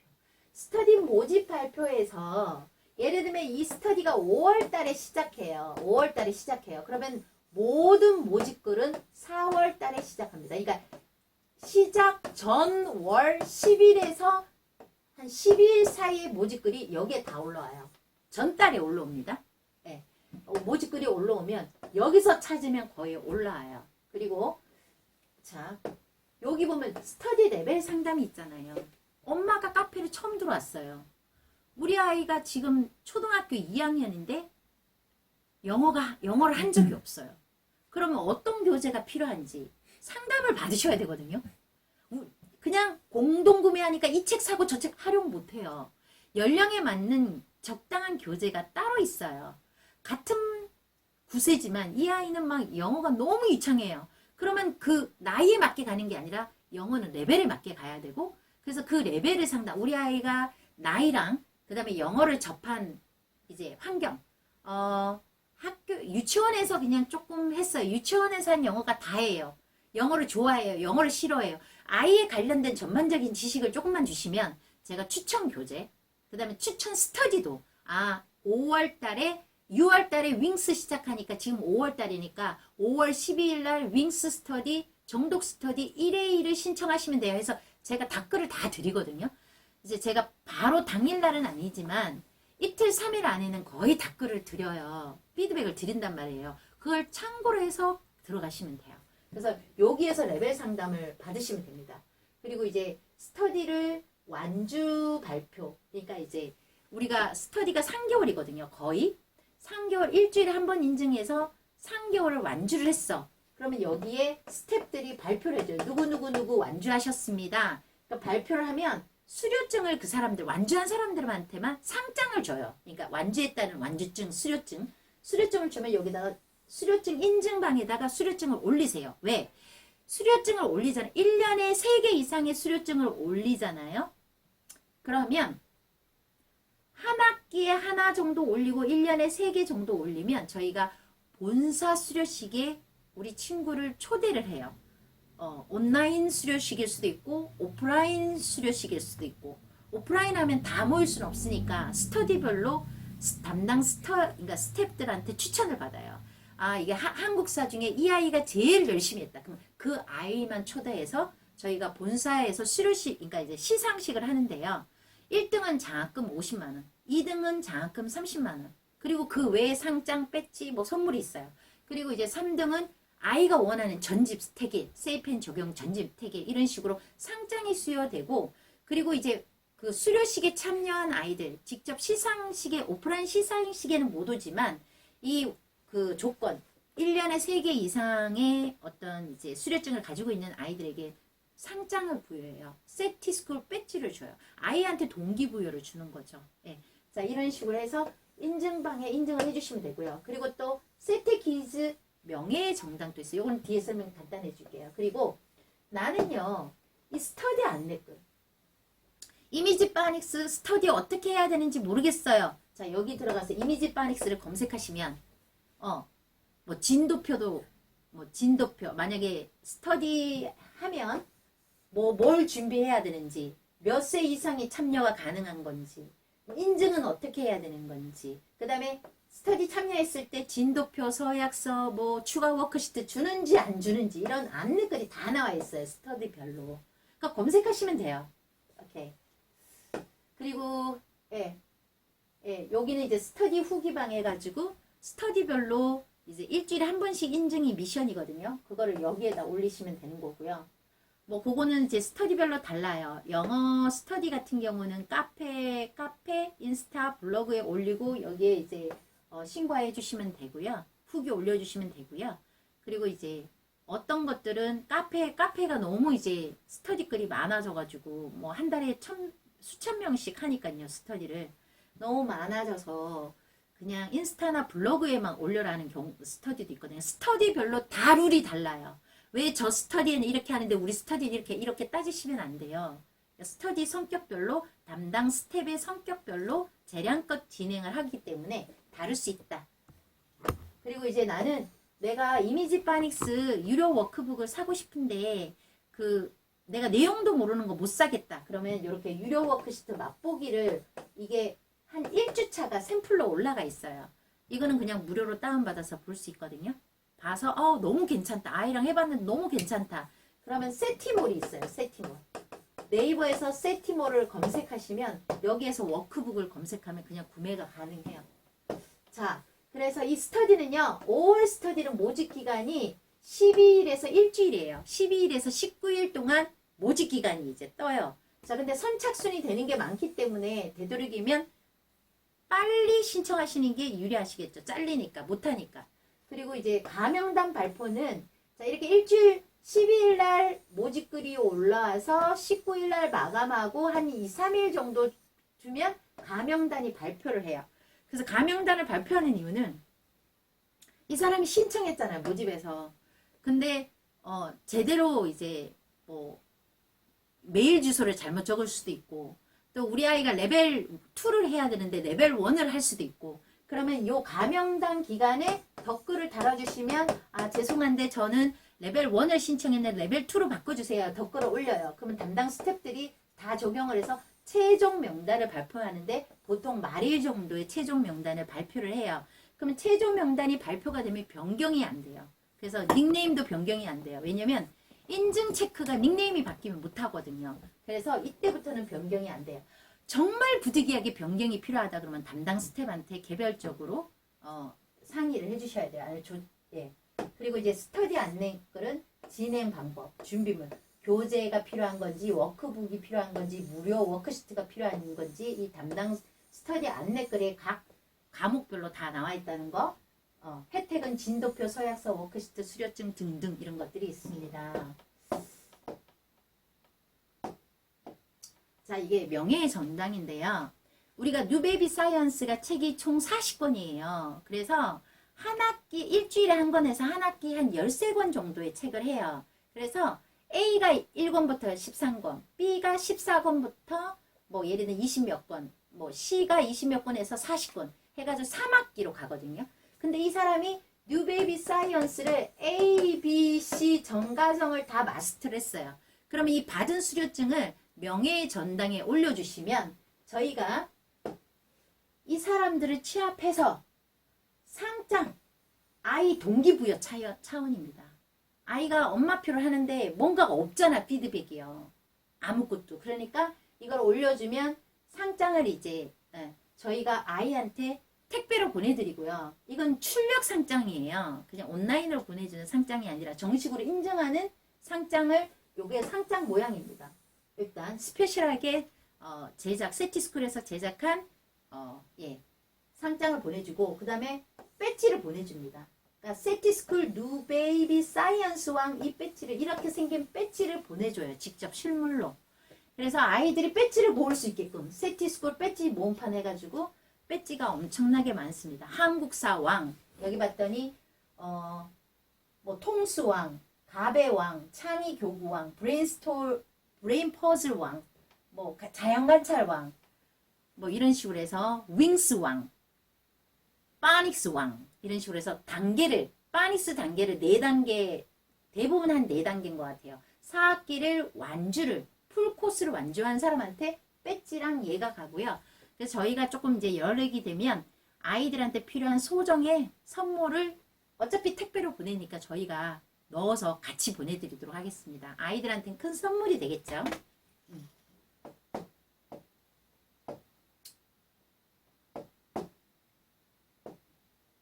스터디 모집 발표에서 예를 들면 이 스터디가 5월 달에 시작해요. 5월 달에 시작해요. 그러면 모든 모집글은 4월 달에 시작합니다. 그러니까 시작 전 월 10일에서 한 12일 사이에 모집글이 여기에 다 올라와요. 전달에 올라옵니다. 네. 모집글이 올라오면 여기서 찾으면 거의 올라와요. 그리고 자 여기 보면 스터디 레벨 상담이 있잖아요. 엄마가 카페를 처음 들어왔어요. 우리 아이가 지금 초등학교 2학년인데 영어를 한 적이 없어요. 그러면 어떤 교재가 필요한지 상담을 받으셔야 되거든요. 그냥 공동구매하니까 이 책 사고 저 책 활용 못해요. 연령에 맞는 적당한 교재가 따로 있어요. 같은 구세지만 이 아이는 막 영어가 너무 유창해요. 그러면 그 나이에 맞게 가는 게 아니라 영어는 레벨에 맞게 가야 되고 그래서 그 레벨을 상담 우리 아이가 나이랑 그 다음에 영어를 접한 이제 환경 학교 유치원에서 그냥 조금 했어요. 유치원에서 한 영어가 다예요. 영어를 좋아해요. 영어를 싫어해요. 아이에 관련된 전반적인 지식을 조금만 주시면 제가 추천 교재 그 다음에 추천 스터디도 5월 달에 6월 달에 윙스 시작하니까 지금 5월 달이니까 5월 12일 날 윙스 스터디 정독 스터디 1회 1을 신청하시면 돼요. 해서 제가 댓글을 다 드리거든요. 이제 제가 바로 당일날은 아니지만 이틀 3일 안에는 거의 댓글을 드려요. 피드백을 드린단 말이에요. 그걸 참고로 해서 들어가시면 돼요. 그래서 여기에서 레벨 상담을 받으시면 됩니다. 그리고 이제 스터디를 완주 발표 그러니까 이제 우리가 스터디가 3개월이거든요. 거의 3개월 일주일에 한 번 인증해서 3개월을 완주를 했어. 그러면 여기에 스태프들이 발표를 해줘요. 누구 완주하셨습니다. 그러니까 발표를 하면 수료증을 그 사람들 완주한 사람들한테만 상장을 줘요. 그러니까 완주했다는 완주증, 수료증을 주면 여기다가 수료증 인증방에다가 수료증을 올리세요. 왜? 수료증을 올리잖아요. 1년에 3개 이상의 수료증을 올리잖아요. 그러면 한 학기에 하나 정도 올리고 1년에 3개 정도 올리면 저희가 본사 수료식에 우리 친구를 초대를 해요. 온라인 수료식일 수도 있고 오프라인 수료식일 수도 있고 오프라인 하면 다 모일 수는 없으니까 스터디별로 담당 그러니까 스태프들한테 추천을 받아요. 이게 한국사 중에 이 아이가 제일 열심히 했다. 그럼 그 아이만 초대해서 저희가 본사에서 수료식, 그러니까 이제 시상식을 하는데요. 1등은 장학금 50만 원, 2등은 장학금 30만 원, 그리고 그 외에 상장, 배지, 뭐 선물이 있어요. 그리고 이제 3등은 아이가 원하는 전집 스택일, 세이펜 적용 전집 스택일 이런 식으로 상장이 수여되고, 그리고 이제 그 수료식에 참여한 아이들, 직접 시상식에, 오프라인 시상식에는 못 오지만 이 그 조건, 1년에 3개 이상의 어떤 이제 수료증을 가지고 있는 아이들에게 상장을 부여해요. 세티스쿨 배지를 줘요. 아이한테 동기부여를 주는 거죠. 예. 자, 이런 식으로 해서 인증방에 인증을 해주시면 되고요. 그리고 또 세테키즈 명예의 정당도 있어요. 이건 뒤에 설명 간단해 줄게요. 그리고 나는요, 이 스터디 안내글, 이미지 파닉스 스터디 어떻게 해야 되는지 모르겠어요. 자, 여기 들어가서 이미지 파닉스를 검색하시면 뭐 진도표도, 뭐 진도표, 만약에 스터디 하면 뭐 뭘 준비해야 되는지, 몇 세 이상이 참여가 가능한 건지, 인증은 어떻게 해야 되는 건지, 그 다음에 스터디 참여했을 때 진도표, 서약서, 뭐 추가 워크시트 주는지 안 주는지 이런 안내글이 다 나와 있어요. 스터디별로. 그러니까 검색하시면 돼요. 오케이. 그리고 여기는 이제 스터디 후기방 해가지고 스터디별로 이제 일주일에 한 번씩 인증이 미션이거든요. 그거를 여기에다 올리시면 되는 거고요. 뭐 그거는 이제 스터디별로 달라요. 영어 스터디 같은 경우는 카페, 인스타, 블로그에 올리고 여기에 이제 신고해 주시면 되고요. 후기 올려주시면 되고요. 그리고 이제 어떤 것들은 카페가 너무 이제 스터디 글이 많아져가지고 뭐 한 달에 수천 명씩 하니까요. 스터디를 너무 많아져서 그냥 인스타나 블로그에만 올려라는 스터디도 있거든요. 스터디별로 다 룰이 달라요. 왜 저 스터디에는 이렇게 하는데 우리 스터디는 이렇게 따지시면 안 돼요. 스터디 성격별로 담당 스텝의 성격별로 재량껏 진행을 하기 때문에 다를 수 있다. 그리고 이제 나는 내가 이미지 파닉스 유료 워크북을 사고 싶은데 내가 내용도 모르는 거 못 사겠다. 그러면 이렇게 유료 워크시트 맛보기를 이게 한 1주차가 샘플로 올라가 있어요. 이거는 그냥 무료로 다운받아서 볼 수 있거든요. 봐서 너무 괜찮다. 아이랑 해봤는데 너무 괜찮다. 그러면 세티몰이 있어요. 세티몰. 네이버에서 세티몰을 검색하시면 여기에서 워크북을 검색하면 그냥 구매가 가능해요. 자, 그래서 이 스터디는요. 5월 스터디는 모집 기간이 12일에서 일주일이에요. 12일에서 19일 동안 모집 기간이 이제 떠요. 자, 근데 선착순이 되는 게 많기 때문에 되도록이면 빨리 신청하시는 게 유리하시겠죠. 잘리니까, 못하니까. 그리고 이제 가명단 발표는 자, 이렇게 일주일 12일 날 모집글이 올라와서 19일 날 마감하고 한 2, 3일 정도 주면 가명단이 발표를 해요. 그래서 가명단을 발표하는 이유는 이 사람이 신청했잖아요. 모집에서. 근데 제대로 이제 뭐 메일 주소를 잘못 적을 수도 있고 또 우리 아이가 레벨 2를 해야 되는데 레벨 1을 할 수도 있고 그러면 요 가명단 기간에 댓글을 달아주시면 죄송한데 저는 레벨 1을 신청했는데 레벨 2로 바꿔주세요. 댓글을 올려요. 그러면 담당 스태프들이 다 적용을 해서 최종 명단을 발표하는데 보통 말일 정도의 최종 명단을 발표를 해요. 그러면 최종 명단이 발표가 되면 변경이 안 돼요. 그래서 닉네임도 변경이 안 돼요. 왜냐면 인증 체크가 닉네임이 바뀌면 못 하거든요. 그래서 이때부터는 변경이 안 돼요. 정말 부득이하게 변경이 필요하다 그러면 담당 스텝한테 개별적으로 상의를 해주셔야 돼요. 그리고 이제 스터디 안내글은 진행 방법, 준비물, 교재가 필요한 건지 워크북이 필요한 건지 무료 워크시트가 필요한 건지 이 담당 스터디 안내글에 각 과목별로 다 나와 있다는 거. 혜택은 진도표, 서약서, 워크시트, 수료증 등등 이런 것들이 있습니다. 자, 이게 명예의 전당인데요. 우리가 뉴베이비 사이언스가 책이 총 40권이에요. 그래서 한 학기, 일주일에 한 권에서 한 학기 한 13권 정도의 책을 해요. 그래서 A가 1권부터 13권, B가 14권부터 뭐 예를 들면 20몇 권, 뭐 C가 20몇 권에서 40권 해가지고 3학기로 가거든요. 근데 이 사람이 뉴베이비 사이언스를 A, B, C 전과정을 다 마스터를 했어요. 그러면 이 받은 수료증을 명예의 전당에 올려주시면 저희가 이 사람들을 취합해서 상장, 아이 동기부여 차원입니다. 아이가 엄마표를 하는데 뭔가가 없잖아, 피드백이요. 아무것도. 그러니까 이걸 올려주면 상장을 이제 저희가 아이한테 택배로 보내드리고요. 이건 출력 상장이에요. 그냥 온라인으로 보내주는 상장이 아니라 정식으로 인정하는 상장을, 요게 상장 모양입니다. 일단 스페셜하게 세티스쿨에서 제작한 상장을 보내주고, 그 다음에 배지를 보내줍니다. 그러니까 세티스쿨 뉴 베이비 사이언스 왕, 이 배지를, 이렇게 생긴 배지를 보내줘요. 직접 실물로. 그래서 아이들이 배지를 모을 수 있게끔 세티스쿨 배지 모음판 해가지고 배지가 엄청나게 많습니다. 한국사 왕, 여기 봤더니 뭐 통수왕, 가배왕, 창의교구왕, 브레인퍼즐왕, 뭐 자연관찰왕, 뭐 이런 식으로 해서 윙스왕, 파닉스왕, 이런 식으로 해서 단계를, 파닉스 단계를 4단계, 대부분 한 4단계인 것 같아요. 4학기를 완주를, 풀코스를 완주한 사람한테 배지랑 얘가 가고요. 그래서 저희가 조금 이제 연락이 되면 아이들한테 필요한 소정의 선물을 어차피 택배로 보내니까 저희가 넣어서 같이 보내드리도록 하겠습니다. 아이들한테는 큰 선물이 되겠죠.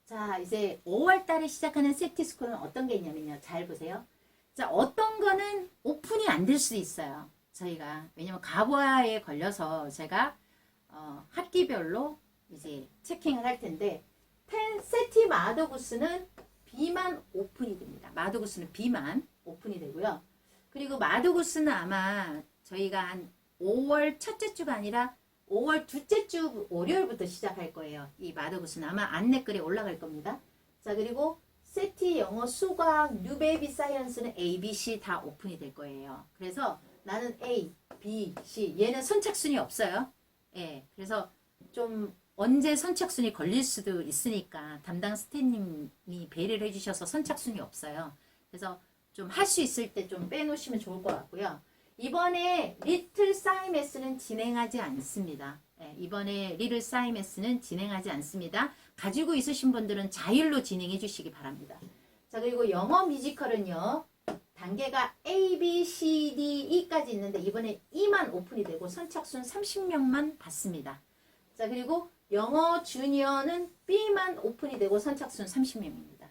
자, 이제 5월 달에 시작하는 세티스쿨은 어떤 게 있냐면요. 잘 보세요. 자, 어떤 거는 오픈이 안 될 수도 있어요. 저희가. 왜냐면 가부화에 걸려서 제가 학기별로 이제 체킹을 할 텐데, 세티 마더구스는 B만 오픈이 됩니다. 마더구스는 B만 오픈이 되고요. 그리고 마더구스는 아마 저희가 한 5월 첫째 주가 아니라 5월 둘째 주 월요일부터 시작할 거예요. 이 마더구스는 아마 안내글에 올라갈 겁니다. 자, 그리고 세티 영어 수학 뉴베이비 사이언스는 A, B, C 다 오픈이 될 거예요. 그래서 나는 A, B, C 얘는 선착순이 없어요. 예, 그래서 좀 언제 선착순이 걸릴 수도 있으니까 담당 스태프님이 배려를 해주셔서 선착순이 없어요. 그래서 좀 할 수 있을 때 좀 빼놓으시면 좋을 것 같고요. 이번에 리틀 사이메스는 진행하지 않습니다. 예, 이번에 리틀 사이메스는 진행하지 않습니다. 가지고 있으신 분들은 자율로 진행해 주시기 바랍니다. 자, 그리고 영어 뮤지컬은요. 단계가 A, B, C, D, E까지 있는데 이번에 E만 오픈이 되고 선착순 30명만 받습니다. 자, 그리고 영어 주니어는 B만 오픈이 되고 선착순 30명입니다.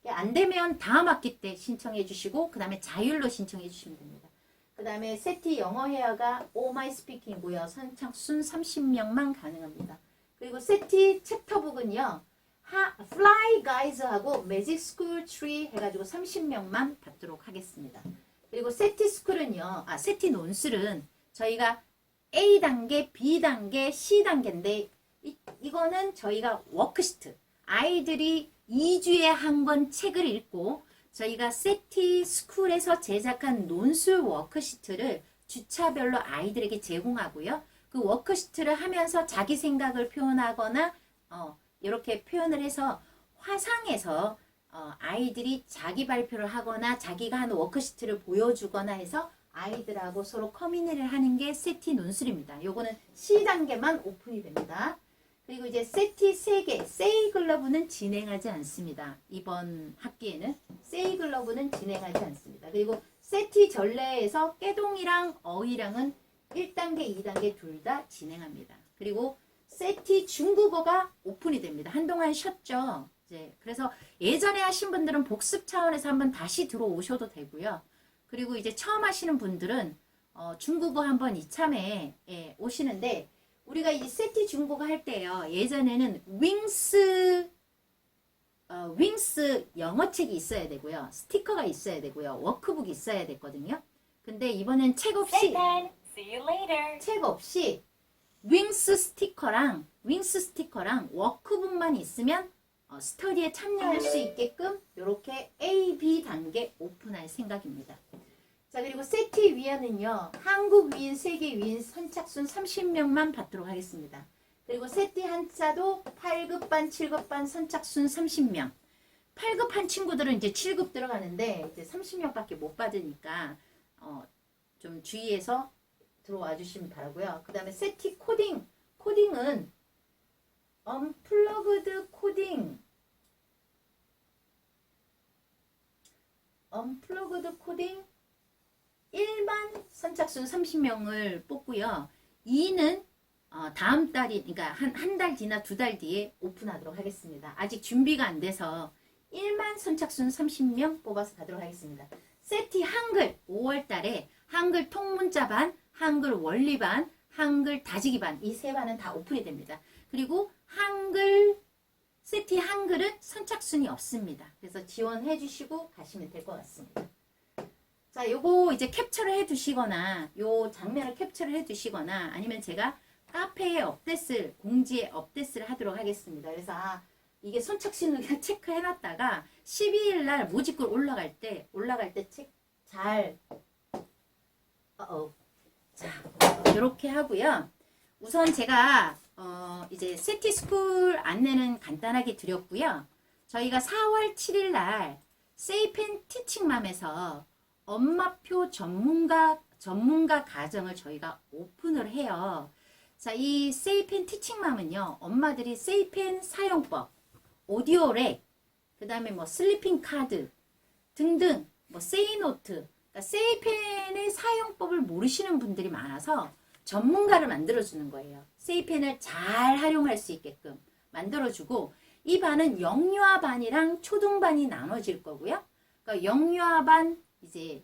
안 되면 다음 학기 때 신청해 주시고 그 다음에 자율로 신청해 주시면 됩니다. 그 다음에 세티 영어 회화가 Oh My Speaking이고요. 선착순 30명만 가능합니다. 그리고 세티 챕터북은요. Fly Guys하고 Magic School Tree 해가지고 30명만 받도록 하겠습니다. 그리고 세티 스쿨은요. 세티 논술은 저희가 A 단계, B 단계, C 단계인데 이거는 저희가 워크시트. 아이들이 2주에 한 권 책을 읽고 저희가 세티 스쿨에서 제작한 논술 워크시트를 주차별로 아이들에게 제공하고요. 그 워크시트를 하면서 자기 생각을 표현하거나 이렇게 표현을 해서 화상에서 아이들이 자기 발표를 하거나 자기가 하는 워크시트를 보여주거나 해서 아이들하고 서로 커뮤니케이션을 하는 게 세티 논술입니다. 요거는 C단계만 오픈이 됩니다. 그리고 이제 세티 3개, 세이글러브는 진행하지 않습니다. 이번 학기에는 세이글러브는 진행하지 않습니다. 그리고 세티 전래에서 깨동이랑 어휘랑은 1단계, 2단계 둘 다 진행합니다. 그리고 세티 중국어가 오픈이 됩니다. 한동안 쉬었죠. 이제 그래서 예전에 하신 분들은 복습 차원에서 한번 다시 들어오셔도 되고요. 그리고 이제 처음 하시는 분들은 중국어 한번 이참에 오시는데 우리가 이 세티 중국어 할 때요. 예전에는 윙스 영어책이 있어야 되고요. 스티커가 있어야 되고요. 워크북이 있어야 됐거든요. 근데 이번엔 책 없이 See you later. 책 없이 윙스 스티커랑 워크북만 있으면 스터디에 참여할 수 있게끔 이렇게 A, B 단계 오픈할 생각입니다. 자, 그리고 세티 위안은요. 한국 위인, 세계 위인 선착순 30명만 받도록 하겠습니다. 그리고 세티 한자도 8급반, 7급반 선착순 30명. 8급 한 친구들은 이제 7급 들어가는데 이제 30명밖에 못 받으니까 좀 주의해서 들어와 주시면 바라고요. 그 다음에 세티 코딩은 언플러그드 코딩 언플러그드 코딩 일반 선착순 30명을 뽑고요. 2는 다음 달이, 그러니까 한 달 뒤나 2달 뒤에 오픈하도록 하겠습니다. 아직 준비가 안 돼서 1만 선착순 30명 뽑아서 가도록 하겠습니다. 세티 한글 5월 달에 한글 통문자 반, 한글 원리 반, 한글 다지기 반, 이 세 반은 다 오픈이 됩니다. 그리고 세티 한글은 선착순이 없습니다. 그래서 지원해 주시고 가시면 될 것 같습니다. 자, 요거 이제 캡처를 해 두시거나, 요 장면을 캡처를 해 두시거나, 아니면 제가 카페에 공지에 업데이트를 하도록 하겠습니다. 그래서, 이게 선착순을 체크해 놨다가, 12일 날 모집글 올라갈 때 자, 이렇게 하고요. 우선 제가, 이제 세티스쿨 안내는 간단하게 드렸고요. 저희가 4월 7일 날, 세이펜 티칭맘에서 엄마표 전문가 가정을 저희가 오픈을 해요. 자, 이 세이펜 티칭맘은요, 엄마들이 세이펜 사용법, 오디오렉, 그 다음에 뭐 슬리핑 카드 등등, 뭐 세이노트, 그러니까 세이펜의 사용법을 모르시는 분들이 많아서 전문가를 만들어주는 거예요. 세이펜을 잘 활용할 수 있게끔 만들어주고, 이 반은 영유아 반이랑 초등반이 나눠질 거고요. 그러니까 영유아 반 이제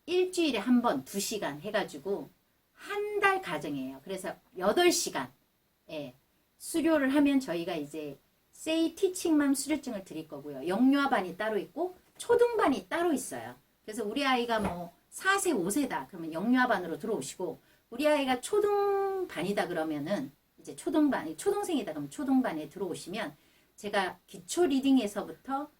일주일에 한 번 2시간 해가지고 한 달 과정이에요. 그래서 8시간 수료를 하면 저희가 이제 세이 티칭맘 수료증을 드릴 거고요. 영유아 반이 따로 있고 초등반이 따로 있어요. 그래서 우리 아이가 뭐 4세 5세다 그러면 영유아 반으로 들어오시고, 우리 아이가 초등반이다 그러면은 이제 초등생이다 그러면 초등반에 들어오시면 제가 기초 리딩에서부터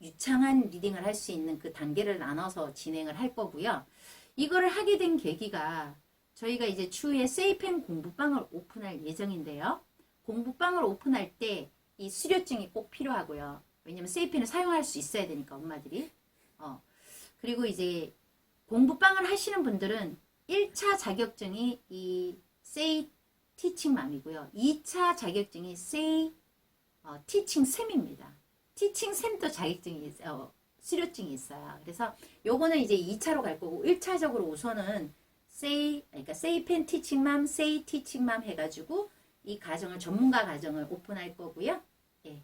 유창한 리딩을 할 수 있는 그 단계를 나눠서 진행을 할 거고요. 이거를 하게 된 계기가 저희가 이제 추후에 세이펜 공부방을 오픈할 예정인데요. 공부방을 오픈할 때 이 수료증이 꼭 필요하고요. 왜냐면 세이펜을 사용할 수 있어야 되니까 엄마들이. 그리고 이제 공부방을 하시는 분들은 1차 자격증이 이 세이 티칭맘이고요. 2차 자격증이 세이 티칭쌤입니다. 티칭쌤도 자격증이 수료증이 있어요. 그래서 요거는 이제 2차로 갈 거고, 1차적으로 우선은 그러니까 세이펜 티칭맘, 세이 티칭맘 해가지고 이 가정을 전문가 가정을 오픈할 거고요. 예.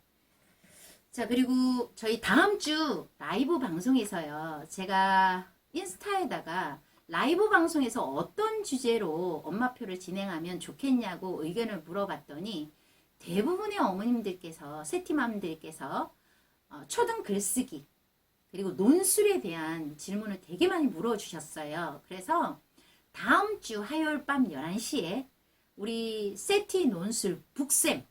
자, 그리고 저희 다음 주 라이브 방송에서요. 제가 인스타에다가 라이브 방송에서 어떤 주제로 엄마표를 진행하면 좋겠냐고 의견을 물어봤더니 대부분의 어머님들께서, 세티맘들께서 초등 글쓰기 그리고 논술에 대한 질문을 되게 많이 물어주셨어요. 그래서 다음 주 화요일 밤 11시에 우리 세티 논술 북쌤,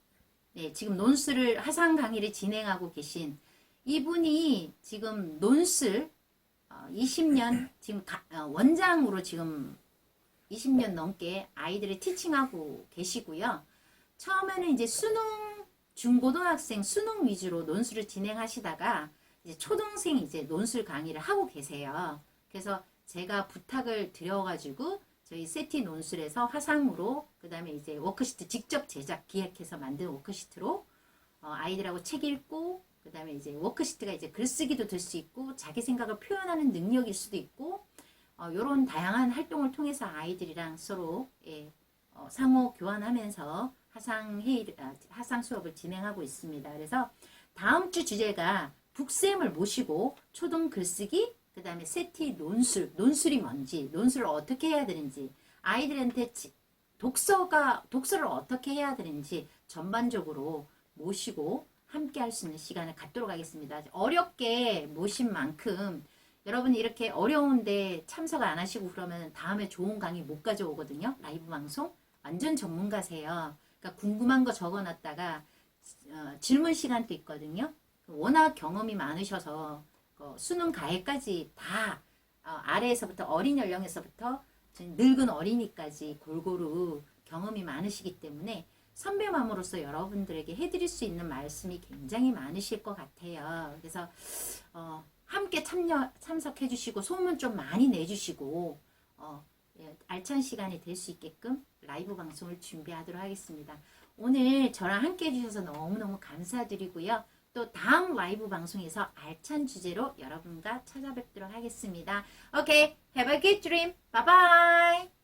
지금 논술을 화상 강의를 진행하고 계신 이분이 지금 논술 20년 지금 원장으로 지금 20년 넘게 아이들을 티칭하고 계시고요. 처음에는 이제 중고등학생 수능 위주로 논술을 진행하시다가 이제 초등생 이제 논술 강의를 하고 계세요. 그래서 제가 부탁을 드려가지고 저희 세티 논술에서 화상으로, 그 다음에 이제 워크시트 직접 제작 기획해서 만든 워크시트로 아이들하고 책 읽고, 그 다음에 이제 워크시트가 이제 글쓰기도 될 수 있고 자기 생각을 표현하는 능력일 수도 있고, 이런 다양한 활동을 통해서 아이들이랑 서로 상호 교환하면서 화상 수업을 진행하고 있습니다. 그래서 다음 주 주제가 북쌤을 모시고 초등 글쓰기, 그 다음에 세티 논술이 뭔지, 논술을 어떻게 해야 되는지, 아이들한테 독서를 어떻게 해야 되는지 전반적으로 모시고 함께 할 수 있는 시간을 갖도록 하겠습니다. 어렵게 모신 만큼 여러분이 이렇게 어려운데 참석 안 하시고 그러면 다음에 좋은 강의 못 가져오거든요. 라이브 방송. 완전 전문가세요. 그러니까 궁금한 거 적어놨다가 질문 시간도 있거든요. 워낙 경험이 많으셔서 수능 가해까지 다 아래에서부터 어린 연령에서부터 늙은 어린이까지 골고루 경험이 많으시기 때문에 선배맘으로서 여러분들에게 해드릴 수 있는 말씀이 굉장히 많으실 것 같아요. 그래서 함께 참석해 주시고 소문 좀 많이 내주시고 알찬 시간이 될 수 있게끔 라이브 방송을 준비하도록 하겠습니다. 오늘 저랑 함께 해주셔서 너무너무 감사드리고요. 또 다음 라이브 방송에서 알찬 주제로 여러분과 찾아뵙도록 하겠습니다. Okay, have a good dream. Bye bye.